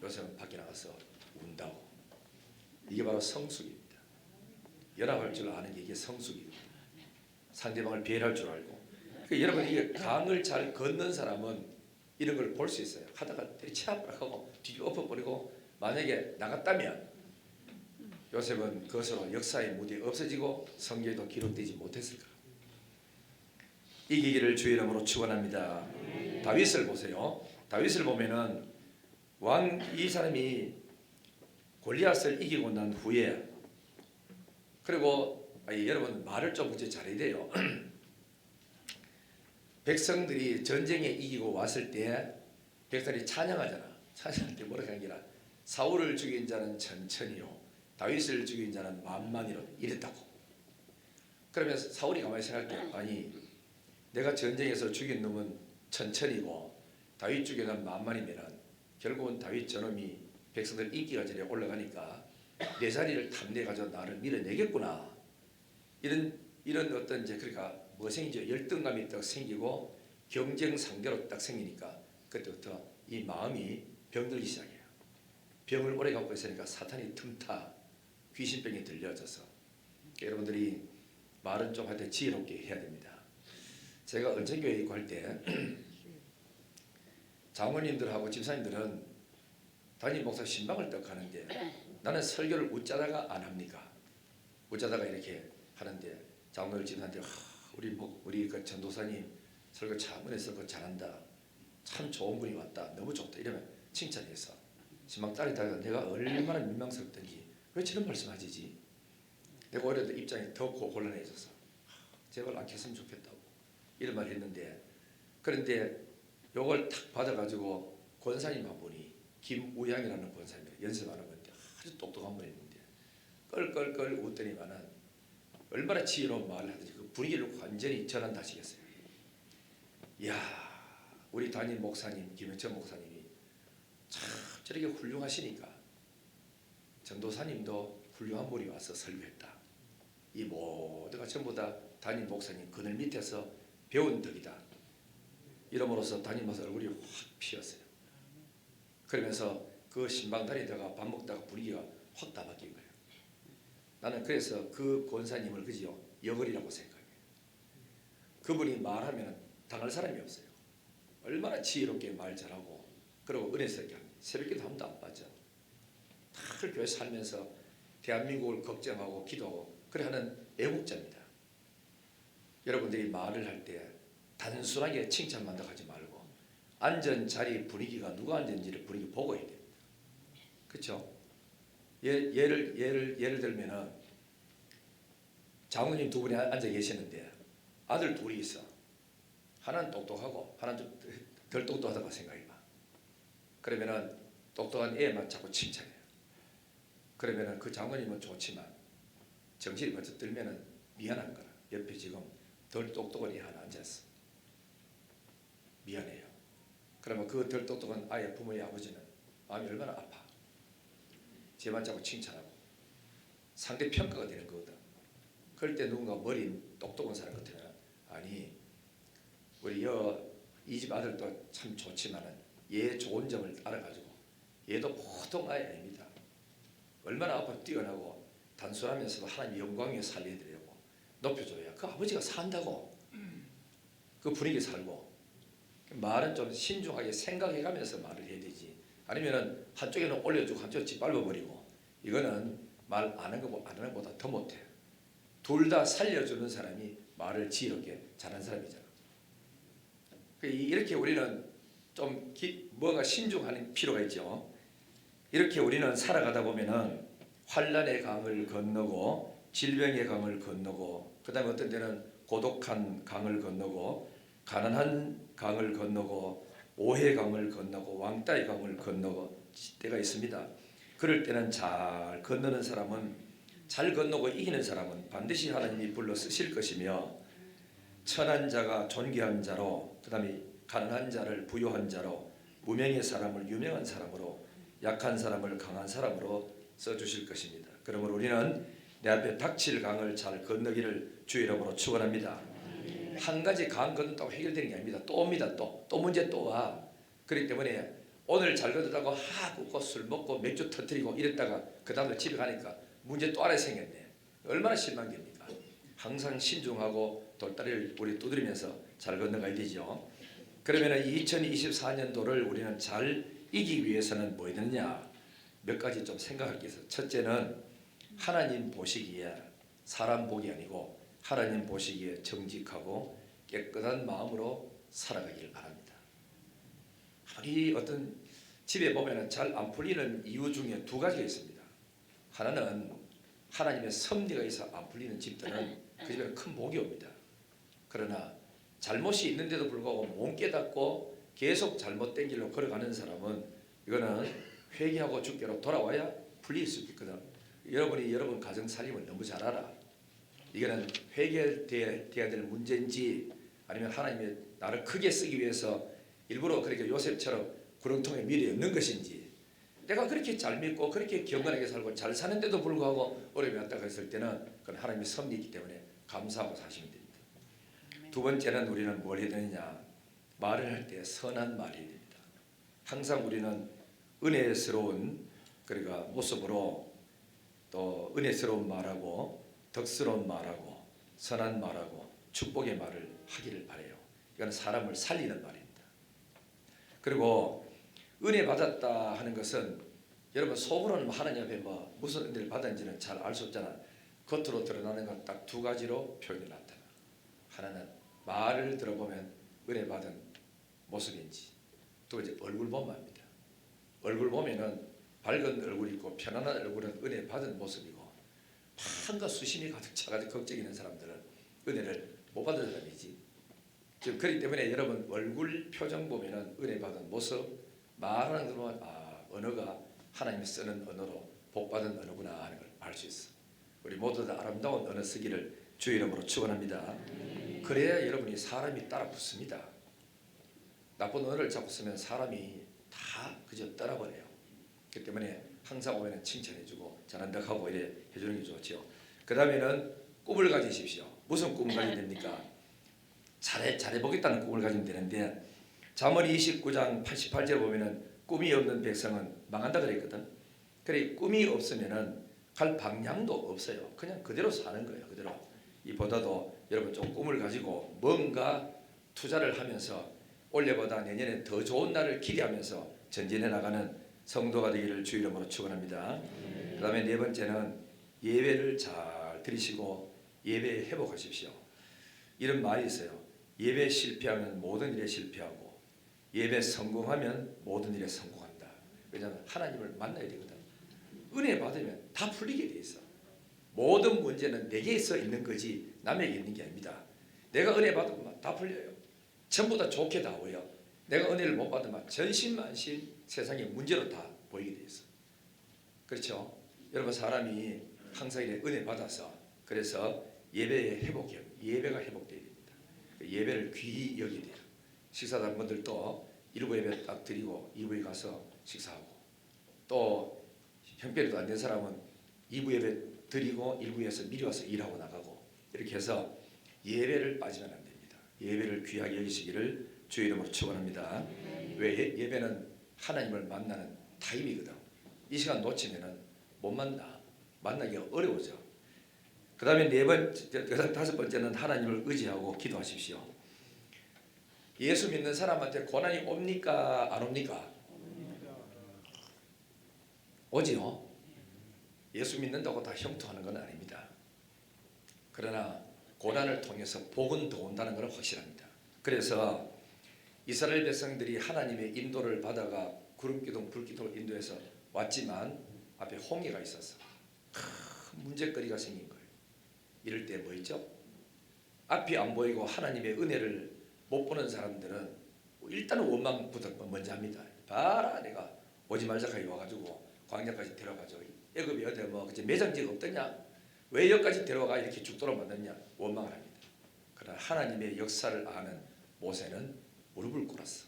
Speaker 1: 요셉은 밖에 나가서 운다고. 이게 바로 성숙입니다. 연합할 줄 아는 게 이게 성숙입니다. 상대방을 배려할 줄 알고. 그러니까 여러분 이게 강을 잘 걷는 사람은 이런 걸 볼 수 있어요. 하다가 치아바락하고 뒤집어 엎어버리고 만약에 나갔다면 요셉은 그것으로 역사의 무대에 없어지고 성경에도 기록되지 못했을 거예요. 이기기를 주의 이름으로 축원합니다. 다윗을 보세요. 다윗을 보면은 왕 이 사람이 골리앗을 이기고 난 후에 그리고 여러분 말을 좀 이제 잘해야 돼요. 백성들이 전쟁에 이기고 왔을 때 백성들이 찬양하잖아. 찬양할 때 뭐라고 하는 게 아니라 사울을 죽인 자는 천천히요 다윗을 죽인 자는 만만히로 이랬다고. 그러면 사울이 가만히 생각해. 아니 내가 전쟁에서 죽인 놈은 천천히고 다윗 죽인 놈은 만만이면 결국은 다윗 저놈이 백성들 인기가 저리 올라가니까 내 자리를 탐내가지고 나를 밀어내겠구나. 이런 어떤 이제 그러니까 뭐 생기죠. 열등감이 딱 생기고 경쟁 상대로 딱 생기니까 그때부터 이 마음이 병들기 시작해요. 병을 오래 갖고 있으니까 사탄이 틈타 귀신병이 들려져서 여러분들이 말은 좀 할 때 지혜롭게 해야 됩니다. 제가 은천교회 있고 할 때 장로님들하고 집사님들은 담임 목사 신방을 딱 하는데 나는 설교를 웃자다가 안 합니까? 웃자다가 이렇게 하는데 장로들 집사한테 우리 그 전도사님 설교 참 은혜서 잘한다. 참 좋은 분이 왔다. 너무 좋다. 이러면 칭찬해서 신방 따르다가 내가 얼마나 민망스럽던지 왜 저런 말씀하시지? 내가 오히려 입장이 더 곤란해져서 제발 안 켰으면 좋겠다고 이런 말 했는데 그런데 요걸 탁 받아가지고 권사님 한 분이 김우양이라는 권사님이 연습하는 건데 아주 똑똑한 분이었는데 껄껄껄 웃더니만은 얼마나 지혜로운 말을 하든지 그 분위기를 완전히 전환하시겠어요. 이야 우리 담임 목사님 김현철 목사님이 참 저렇게 훌륭하시니까 전도사님도 훌륭한 분이 와서 설교했다. 이 모두가 전부 다 담임 목사님 그늘 밑에서 배운 덕이다. 이러므로써 담임 목사 얼굴이 확 피었어요. 그러면서 그 신방 다니다가 밥 먹다가 분위기가 확 다 바뀐 거예요. 나는 그래서 그 권사님을 그지요 여걸이라고 생각해요. 그분이 말하면 당할 사람이 없어요. 얼마나 지혜롭게 말 잘하고 그리고 은혜스럽게 합니다. 새벽기도 한 번도 안 빠져. 다 교회 살면서 대한민국을 걱정하고 기도하고 그래 하는 애국자입니다. 여러분들이 말을 할 때 단순하게 칭찬만 하지 말고 앉은 자리 분위기가 누가 앉은지를 분위기 보고 해야 됩니다. 그렇죠? 예를 들면은 장로님 두 분이 앉아 계시는데 아들 둘이 있어. 하나는 똑똑하고 하나는 좀 덜 똑똑하다고 생각해봐. 그러면은 똑똑한 애만 자꾸 칭찬해요. 그러면은 그 장로님은 좋지만 정신이 먼저 들면은 미안한 거라. 옆에 지금 덜 똑똑한 애 하나 앉았어. 미안해요. 그러면 그 덜 똑똑한 아이의 부모의 아버지는 마음이 얼마나 아파. 쟤만 자꾸 칭찬하고 상대 평가가 되는 거거든. 그럴 때 누군가 머리 똑똑한 사람 같으면 아니 우리 이 집 아들도 참 좋지만은 얘 좋은 점을 알아가지고 얘도 보통 아이 아닙니다. 얼마나 앞으로 뛰어나고 단순하면서도 하나님 영광 위에 살려야 되고 높여줘야 그 아버지가 산다고 그 분위기 살고 말은 좀 신중하게 생각해가면서 말을 해야 되지. 아니면은 한쪽에는 올려주고 한쪽에 짓밟아버리고 이거는 말 안 하는 것보다 더 못해. 둘 다 살려주는 사람이 말을 지혜롭게 잘하는 사람이잖아. 이렇게 우리는 좀 뭔가 신중하는 필요가 있죠. 이렇게 우리는 살아가다 보면은 환난의 강을 건너고 질병의 강을 건너고 그다음에 어떤 때는 고독한 강을 건너고 가난한 강을 건너고 오해 강을 건너고 왕따의 강을 건너고 때가 있습니다. 그럴 때는 잘 건너는 사람은 잘 건너고 이기는 사람은 반드시 하나님이 불러 쓰실 것이며 천한 자가 존귀한 자로 그다음에 가난한 자를 부유한 자로 무명의 사람을 유명한 사람으로 약한 사람을 강한 사람으로 써주실 것입니다. 그러므로 우리는 내 앞에 닥칠 강을 잘 건너기를 주의 이름으로 축원합니다. 한 가지 강 건넌다고 해결되는 게 아닙니다. 또 옵니다. 또 문제 또 와. 그렇기 때문에 오늘 잘 건너다고 하고 술 먹고 맥주 터뜨리고 이랬다가 그 다음날 집에 가니까 문제 또 하나 생겼네. 얼마나 실망됩니까? 항상 신중하고 돌다리를 우리 두드리면서 잘 건너가야 되죠. 그러면 2024년도를 우리는 잘 이기기 위해서는 뭐 해야 되느냐? 몇 가지 좀 생각할 게 있어요. 첫째는 하나님 보시기에 사람 보기 아니고 하나님 보시기에 정직하고 깨끗한 마음으로 살아가기를 바랍니다. 우리 어떤 집에 보면 잘 안 풀리는 이유 중에 두 가지가 있습니다. 하나는 하나님의 섭리가 있어 안 풀리는 집들은 그 집에는 큰 복이 옵니다. 그러나 잘못이 있는데도 불구하고 못 깨닫고 계속 잘못된 길로 걸어가는 사람은 이거는 회개하고 주께로 돌아와야 풀릴 수 있거든. 여러분이 여러분 가정 살림을 너무 잘 알아. 이거는 해결돼야 될 문제인지 아니면 하나님이 나를 크게 쓰기 위해서 일부러 그렇게 요셉처럼 구렁텅이에 미리 넣는 것인지 내가 그렇게 잘 믿고 그렇게 경건하게 살고 잘 사는데도 불구하고 어려움이 왔다고 했을 때는 그건 하나님의 섭리이기 때문에 감사하고 사시면 됩니다. 두 번째는 우리는 뭘 해야 되느냐? 말을 할 때 선한 말이 됩니다. 항상 우리는 은혜스러운 그러니까 모습으로 또 은혜스러운 말하고 덕스러운 말하고 선한 말하고 축복의 말을 하기를 바라요. 이건 사람을 살리는 말입니다. 그리고 은혜 받았다 하는 것은 여러분 속으로는 하나님 앞에 뭐 무슨 은혜를 받았는지는 잘 알 수 없잖아. 겉으로 드러나는 건 딱 두 가지로 표현이 나타나. 하나는 말을 들어보면 은혜 받은 모습인지 또 이제 얼굴 보면 압니다. 얼굴 보면은 밝은 얼굴이 있고 편안한 얼굴은 은혜 받은 모습이고 판과 수심이 가득 차가지고 걱정 있는 사람들은 은혜를 못 받은 사람이지. 지금 그렇기 때문에 여러분 얼굴 표정 보면은 은혜 받은 모습 말하는 거 보면 언어가 하나님이 쓰는 언어로 복 받은 언어구나 하는 걸 알 수 있어. 우리 모두 다 아름다운 언어 쓰기를 주의 이름으로 축원합니다. 그래야 여러분이 사람이 따라 붙습니다. 나쁜 언어를 자꾸 쓰면 사람이 다 그저 떠나버려요. 그렇기 때문에 항상 오면 칭찬해주고 잘한다 하고 이래 해주는 게 좋죠. 그 다음에는 꿈을 가지십시오. 무슨 꿈을 가지면 됩니까? 잘해보겠다는 꿈을 가지면 되는데 잠언 29장 88절 보면은 꿈이 없는 백성은 망한다 그랬거든. 그래 꿈이 없으면은 갈 방향도 없어요. 그냥 그대로 사는 거예요. 그대로. 이보다도 여러분 좀 꿈을 가지고 뭔가 투자를 하면서 올해보다 내년에 더 좋은 날을 기대하면서 전진해 나가는 성도가 되기를 주의 이름으로 축원합니다. 그 다음에 네 번째는 예배를 잘 드리시고 예배에 회복하십시오. 이런 말이 있어요. 예배 실패하면 모든 일에 실패하고 예배 성공하면 모든 일에 성공한다. 왜냐하면 하나님을 만나야 되거든. 은혜 받으면 다 풀리게 돼 있어. 모든 문제는 내게서 있는 거지 남에게 있는 게 아닙니다. 내가 은혜 받으면 다 풀려요. 전부 다 좋게 다 보여. 내가 은혜를 못 받으면 전신만신 세상의 문제로 다 보이게 돼 있어. 그렇죠? 여러분 사람이 항상 은혜 받아서 그래서 예배의 회복이요. 예배가 회복돼야 됩니다. 예배를 귀히 여기야 돼요. 식사하는 분들도 1부 예배 딱 드리고 2부에 가서 식사하고 또 형편이도 안 된 사람은 2부 예배 드리고 1부에서 미리 와서 일하고 나가고 이렇게 해서 예배를 빠지면 안 됩니다. 예배를 귀하게 여기시기를 주의 이름으로 축원합니다. 왜 예배는 하나님을 만나는 타임이거든. 이 시간 놓치면은 못 만나. 만나기가 어려워져. 그 다음에 네 번째, 다섯 번째는 하나님을 의지하고 기도하십시오. 예수 믿는 사람한테 고난이 옵니까? 안 옵니까? 오지요. 예수 믿는다고 다 형통하는 건 아닙니다. 그러나 고난을 통해서 복은 더 온다는 것은 확실합니다. 그래서 이스라엘 백성들이 하나님의 인도를 받아가 구름기둥 불기둥을 인도해서 왔지만 앞에 홍해가 있어서 큰 문제거리가 생긴 거예요. 이럴 때 뭐 있죠? 앞이 안 보이고 하나님의 은혜를 못 보는 사람들은 일단은 원망부터 먼저 합니다. 봐라, 내가 오지 말자까지 와가지고 광야까지 데려가죠. 애굽이 어디 뭐 매장지가 없더냐? 왜 여기까지 데려가 이렇게 죽도록 만드냐? 원망을 합니다. 그러나 하나님의 역사를 아는 모세는 무릎을 꿇었어.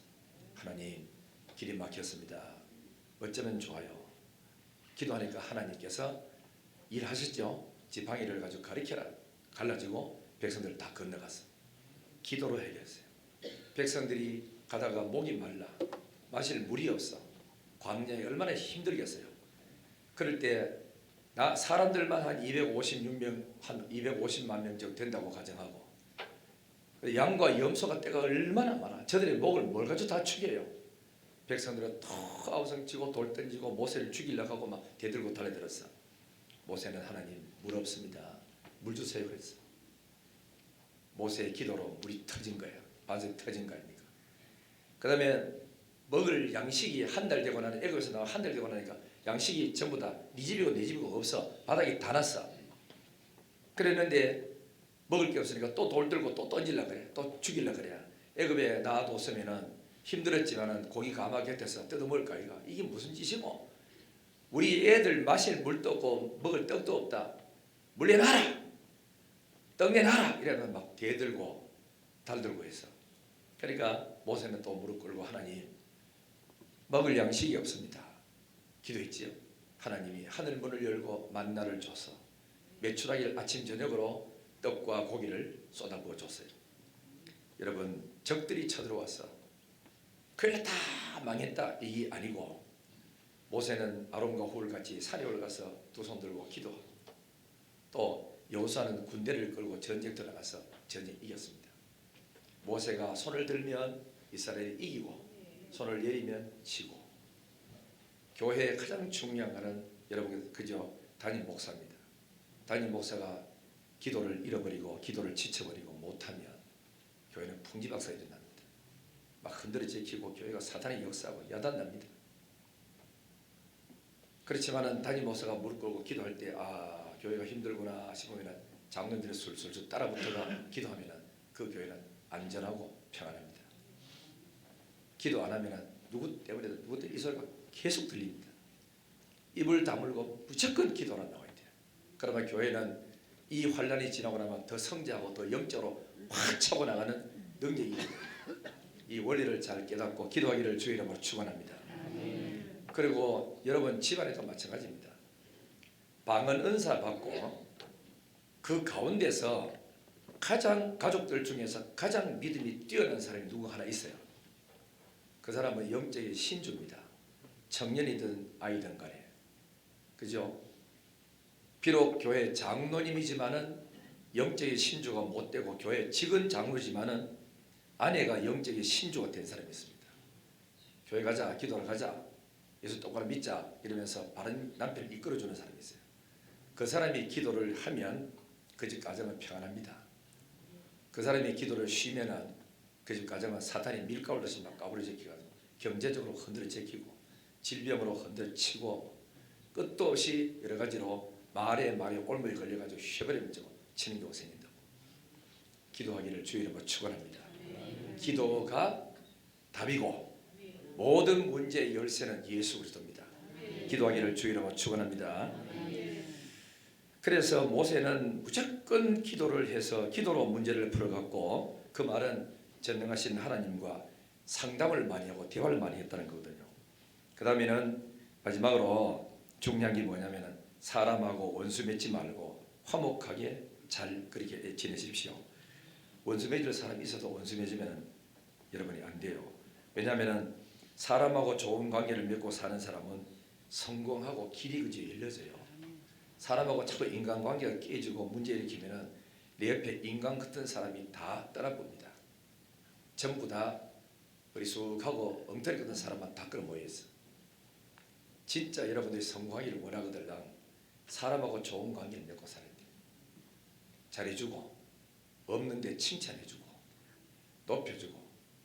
Speaker 1: 하나님, 길이 막혔습니다. 어쩌면 좋아요. 기도하니까 하나님께서 일하셨죠. 지팡이를 가지고 가리켜라. 갈라지고 백성들 다 건너갔어. 기도로 해결했어요. 백성들이 가다가 목이 말라. 마실 물이 없어. 광야에 얼마나 힘들겠어요. 그럴 때 사람들만 한 256명, 한 250만 명 정도 된다고 가정하고 양과 염소가 떼가 얼마나 많아. 저들의 목을 뭘 가지고 다 죽여요. 백성들은 더 아우성치고 돌 던지고 모세를 죽이려고 하고 막 대들고 달려들었어. 모세는 하나님 물 없습니다. 물 주세요 그랬어. 모세의 기도로 물이 터진 거예요. 반석이 터진 거 아닙니까? 그 다음에 먹을 양식이 한 달 되고 나는 애굽에서 나와 한 달 되고 나니까 양식이 전부 다 네 집이고 내 집이고 없어. 바닥에 다 났어. 그랬는데 먹을 게 없으니까 또 돌 들고 또 던질라 그래. 또 죽일라 그래. 애굽에 놔뒀으면은 힘들었지만은 고기 가마 곁에서 뜯어먹을까 이가. 이게 무슨 짓이고? 우리 애들 마실 물도 없고 먹을 떡도 없다. 물 내놔라. 떡 내놔라. 이러면 막 대들고 달들고 했어. 그러니까 모세는 또 무릎 꿇고 하나님 먹을 양식이 없습니다. 기도했지요. 하나님이 하늘 문을 열고 만나를 줘서 메추라기를 아침 저녁으로 떡과 고기를 쏟아부어 줬어요. 여러분 적들이 쳐들어와서 큰일 났다 망했다 이게 아니고 모세는 아론과 훌 같이 산에 올라가서 두 손 들고 기도하고 또 여호수아는 군대를 끌고 전쟁터 나가서 전쟁 이겼습니다. 모세가 손을 들면 이스라엘이 이기고 손을 내리면 지고 교회의 가장 중요한 것은 여러분 그저 담임 목사입니다. 담임 목사가 기도를 잃어버리고 기도를 지쳐버리고 못하면 교회는 풍지박산이 일어납니다. 막 흔들어 제키고 교회가 사탄의 역사하고 야단납니다. 그렇지만은 담임 목사가 무릎 꿇고 기도할 때 교회가 힘들구나 싶으면 장로들이 술술 따라붙어가 기도하면 그 교회는 안전하고 평안합니다. 기도 안 하면 누구 때문에도 누구 때문에 이 소리가 계속 들립니다. 입을 다물고 무조건 기도하러 나와야 돼요. 그러면 교회는 이 환란이 지나고 나면 더 성장하고 더 영적으로 확 차고 나가는 능력이 있습니다. 이 원리를 잘 깨닫고 기도하기를 주의 이름으로 축원합니다. 그리고 여러분 집안에도 마찬가지입니다. 방언 은사 받고 그 가운데서 가장 가족들 중에서 가장 믿음이 뛰어난 사람이 누구 하나 있어요. 그 사람은 영적인 신주입니다. 청년이든 아이든 간에. 그죠? 비록 교회 장로님이지만은 영적인 신주가 못 되고 교회 직은 장로지만은 아내가 영적인 신주가 된 사람이 있습니다. 교회 가자, 기도를 가자, 예수 똑바로 믿자 이러면서 바른 남편을 이끌어주는 사람이 있어요. 그 사람이 기도를 하면 그 집 가정은 평안합니다. 그 사람이 기도를 쉬면은 그 집 가정은 사탄이 밀가루듯이 막 까부려 제키고 경제적으로 흔들어 제키고 질병으로 흔들어 치고 끝도 없이 여러 가지로 말에 꼴목에 걸려가지고 휘어버리면 치는 경우가 생긴다고. 기도하기를 주의 이름으로 축원합니다. 기도가 답이고 모든 문제의 열쇠는 예수 그리스도입니다. 기도하기를 주의 이름으로 축원합니다. 그래서 모세는 무조건 기도를 해서 기도로 문제를 풀어갔고 그 말은 전능하신 하나님과 상담을 많이 하고 대화를 많이 했다는 거거든요. 그 다음에는 마지막으로 중요한 게 뭐냐면 사람하고 원수 맺지 말고 화목하게 잘 그렇게 지내십시오. 원수 맺을 사람이 있어도 원수 맺으면 여러분이 안 돼요. 왜냐하면 사람하고 좋은 관계를 맺고 사는 사람은 성공하고 길이 그저 열려져요. 사람하고 자꾸 인간관계가 깨지고 문제 일으키면은 내 옆에 인간 같은 사람이 다 떠나봅니다. 전부 다 어리숙하고 엉터리 같은 사람만 다 끌어모여 있어. 진짜 여러분들이 성공하기를 원하거들랑 사람하고 좋은 관계를 맺고 살아야 돼. 잘해주고 없는데 칭찬해주고 높여주고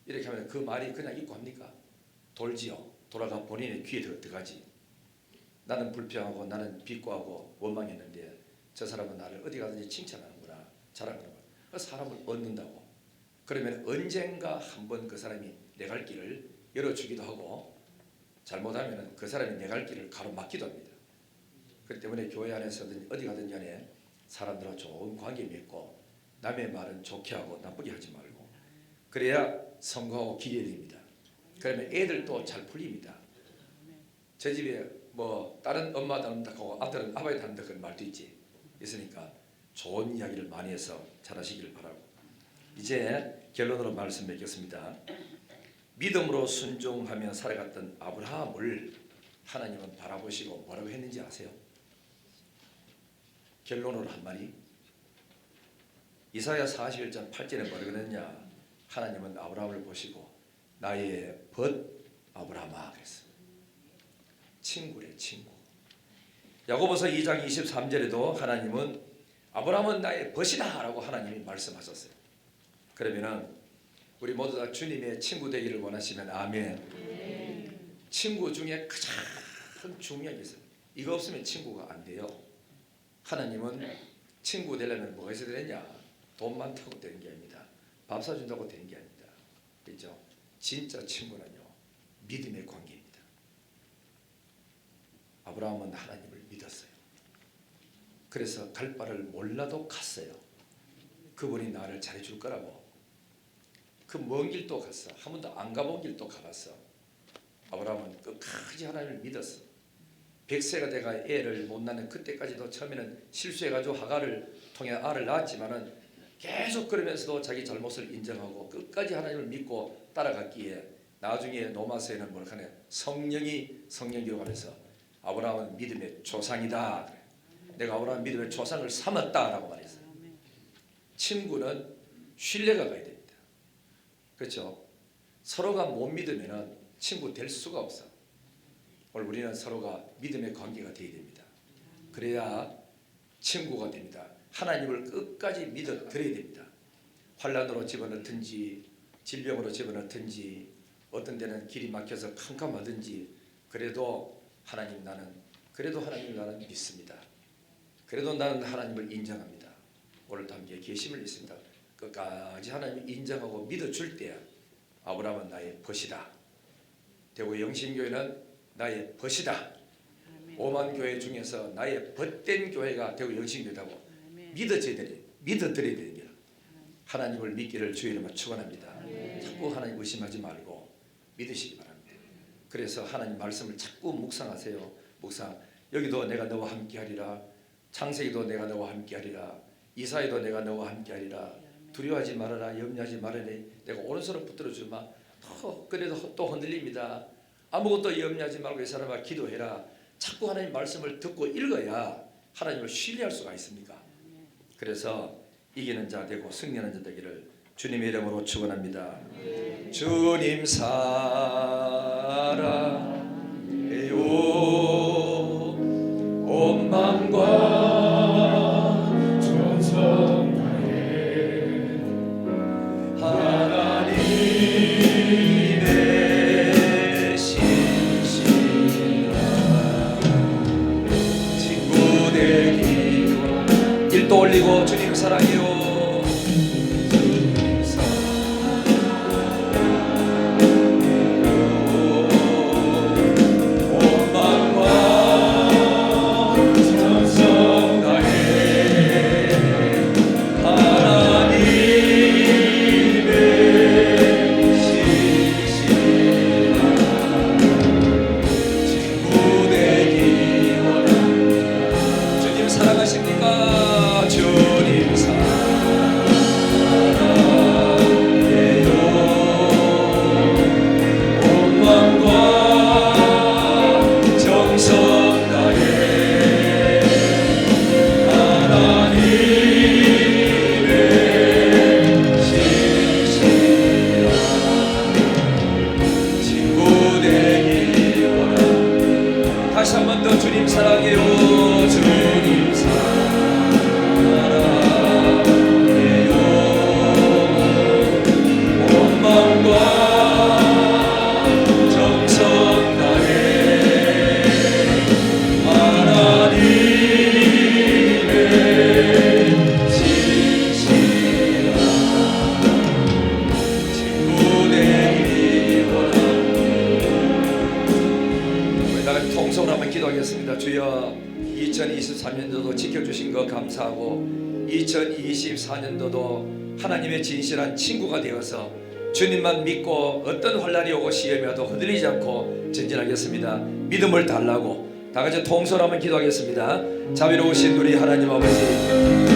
Speaker 1: 이렇게 하면 그 말이 그냥 있고 합니까? 돌지요. 돌아가 본인의 귀에 들어가지. 나는 불평하고 나는 비꼬하고 원망했는데 저 사람은 나를 어디 가든지 칭찬하는구나, 자랑하는구나. 사람을 얻는다고. 그러면 언젠가 한번 그 사람이 내 갈 길을 열어주기도 하고 잘못하면 그 사람이 내 갈 길을 가로막기도 합니다. 그렇기 때문에 교회 안에서든 어디 가든 간에 사람들과 좋은 관계 맺고 남의 말은 좋게 하고 나쁘게 하지 말고 그래야 성공하고 길이 열립니다. 그러면 애들도 잘 풀립니다. 저 집에 뭐 다른 엄마 닮는다고 아들은 아버지 닮는다 그런 말도 있으니까 좋은 이야기를 많이 해서 잘하시기를 바라고 이제 결론으로 말씀 맺겠습니다. 믿음으로 순종하며 살아갔던 아브라함을 하나님은 바라보시고 뭐라고 했는지 아세요? 결론으로 한마디 이사야 41장 8절에 뭐라고 그랬냐? 하나님은 아브라함을 보시고 나의 벗 아브라함아 그랬어. 친구래 친구. 야고보서 2장 23절에도 하나님은 아브라함은 나의 벗이다 라고 하나님이 말씀하셨어요. 그러면은 우리 모두 다 주님의 친구 되기를 원하시면 아멘. 친구 중에 가장 중요한 게 있어요. 이거 없으면 친구가 안 돼요. 하나님은 친구 되려면 뭐가 있어야 되느냐? 돈 많다고 되는 게 아닙니다. 밥 사준다고 되는 게 아닙니다. 그렇죠? 진짜 친구는요 믿음의 관계입니다. 아브라함은 하나님을 믿었어요. 그래서 갈 바를 몰라도 갔어요. 그분이 나를 잘해줄 거라고. 그 먼 길도 갔어. 한 번도 안 가본 길도 가봤어. 아브라함은 끝까지 하나님을 믿었어. 100세가 돼가 애를 못 낳는 그때까지도 처음에는 실수해가지고 하갈을 통해 알을 낳았지만은 계속 그러면서도 자기 잘못을 인정하고 끝까지 하나님을 믿고 따라갔기에 나중에 로마서에는 뭐라 하냐 성령이 성령 기록하면서 아브라함은 믿음의 조상이다. 내가 아브라함 믿음의 조상을 삼았다라고 말했어요. 친구는 신뢰가 가야 됩니다. 그렇죠? 서로가 못 믿으면 친구 될 수가 없어. 오늘 우리는 서로가 믿음의 관계가 되어야 됩니다. 그래야 친구가 됩니다. 하나님을 끝까지 믿어 드려야 됩니다. 환난으로 집어넣든지 질병으로 집어넣든지 어떤 데는 길이 막혀서 캄캄하든지 그래도 하나님을 나는 믿습니다. 그래도 나는 하나님을 인정합니다. 오늘도 함께 계심을 믿습니다. 끝까지 하나님을 인정하고 믿어줄 때 아브라함은 나의 벗이다. 대구 영신교회는 나의 벗이다. 5만 교회 중에서 나의 벗된 교회가 대구 영신교회라고 믿어드려야 됩니다. 하나님을 믿기를 주의 이름으로 축원합니다. 자꾸 하나님 의심하지 말고 믿으시기 바랍니다. 그래서 하나님 말씀을 자꾸 묵상하세요. 묵상. 여기도 내가 너와 함께하리라. 창세기도 내가 너와 함께하리라. 이사야도 내가 너와 함께하리라. 두려워하지 말아라. 염려하지 말아라. 내가 오른손을 붙들어 주마. 그래도 또 흔들립니다. 아무것도 염려하지 말고 이 사람아 기도해라. 자꾸 하나님 말씀을 듣고 읽어야 하나님을 신뢰할 수가 있습니까? 그래서 이기는 자 되고 승리하는 자 되기를 주님의 이름으로 축원합니다. 주님 사랑해요. 온 마음과 전성 다해 하나님의 신실한 친구 되기 일도 올리고 주님 사랑해요. 온 마음과 전성 2023년도도 지켜주신 것 감사하고 2024년도도 하나님의 진실한 친구가 되어서 주님만 믿고 어떤 환난이 오고 시험이 와도 흔들리지 않고 전진하겠습니다. 믿음을 달라고 다같이 통솔 한번 기도하겠습니다. 자비로우신 우리 하나님 아버지,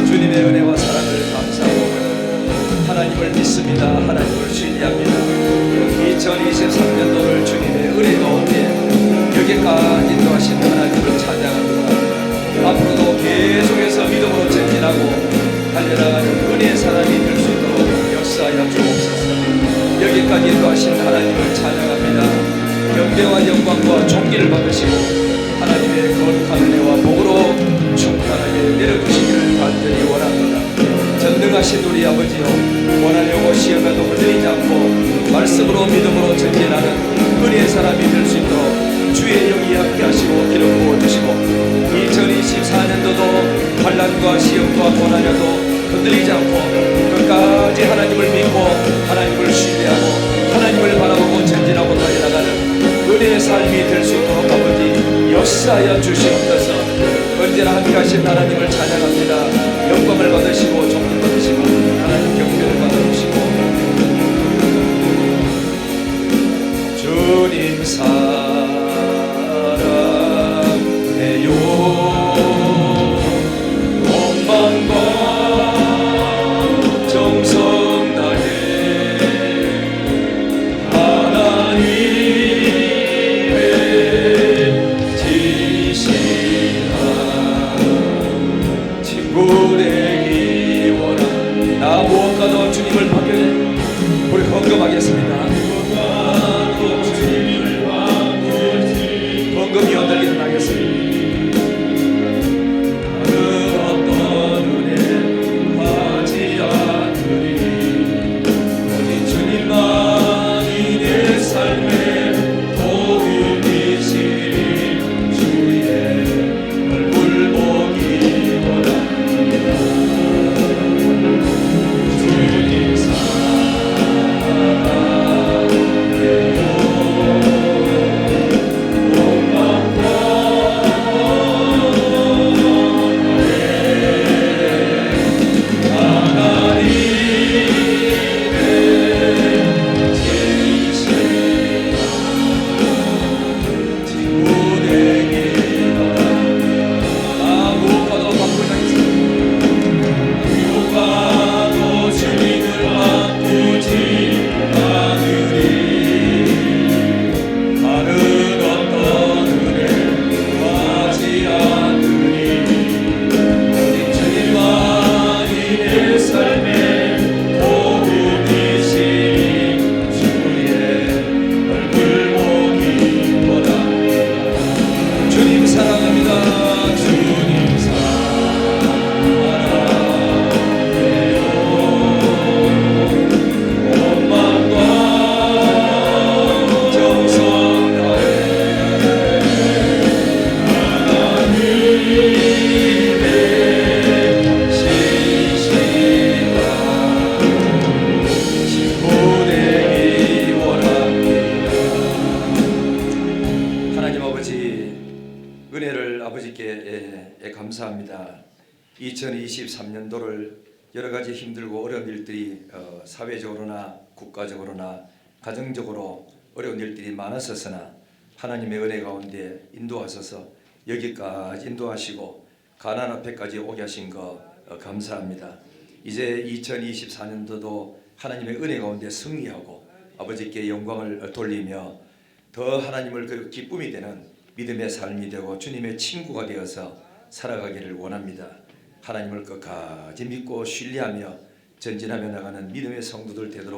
Speaker 1: 주님의 은혜와 사랑을 감사하고 하나님을 믿습니다. 하나님을 신뢰합니다. 2023년도를 주님의 은혜 가운데 여기까지 인도하신 하나님을 찬양합니다. 앞으로도 계속해서 믿음으로 전진하고 달려나가는 은혜의 사람이 될 수 있도록 역사하여 주옵소서. 여기까지 인도하신 하나님을 찬양합니다. 영대와 영광과 존귀를 받으시고 하나님의 거룩한 은혜와 복으로 충만하게 내려주시기를 간절히 원합니다. 전능하신 우리 아버지여, 원하려고 시험에도 흔들리지 않고 말씀으로 믿음으로 전진하는 은혜의 사람이 될 수 있도록 주의 영이 함께 하시고 기름 부어주시고 2024년도도 환난과 시험과 고난에도 흔들리지 않고 끝까지 하나님을 믿고 하나님을 신뢰하고 하나님을 바라보고 전진하고 달려나가는 은혜의 삶이 될 수 있도록 아버지 역사하여 주시옵소서. 언제나 함께 하신 하나님을 찬양합니다. 영광을 받으시고 존귀 받으시고 하나님 경배를 받아주시고 주님 사랑해요. 원망과 정성 다해 하나님의 지시한 친구 되기 원한 나 무엇과도 주님을 박여내 우리 헌금하겠습니다. 헌금이 언들기는 하겠습니다. 다른 어떤 은혜 하지 않으리 오직 주님만이 내 삶의 도움이시리 주의 얼굴 보기 원합니다. 주님 사랑해요. 은혜를 아버지께 감사합니다. 2023년도를 여러 가지 힘들고 어려운 일들이 사회적으로나 국가적으로나 가정적으로 어려운 일들이 많았었으나 하나님의 은혜 가운데 인도하셔서 여기까지 인도하시고 가나안 앞에까지 오게 하신 거 감사합니다. 이제 2024년도도 하나님의 은혜 가운데 승리하고 아버지께 영광을 돌리며 더 하나님을 그 기쁨이 되는 믿음의 삶이 되고 주님의 친구가 되어서 살아가기를 원합니다. 하나님을 끝까지 믿고 신뢰하며 전진하며 나가는 믿음의 성도들 되도록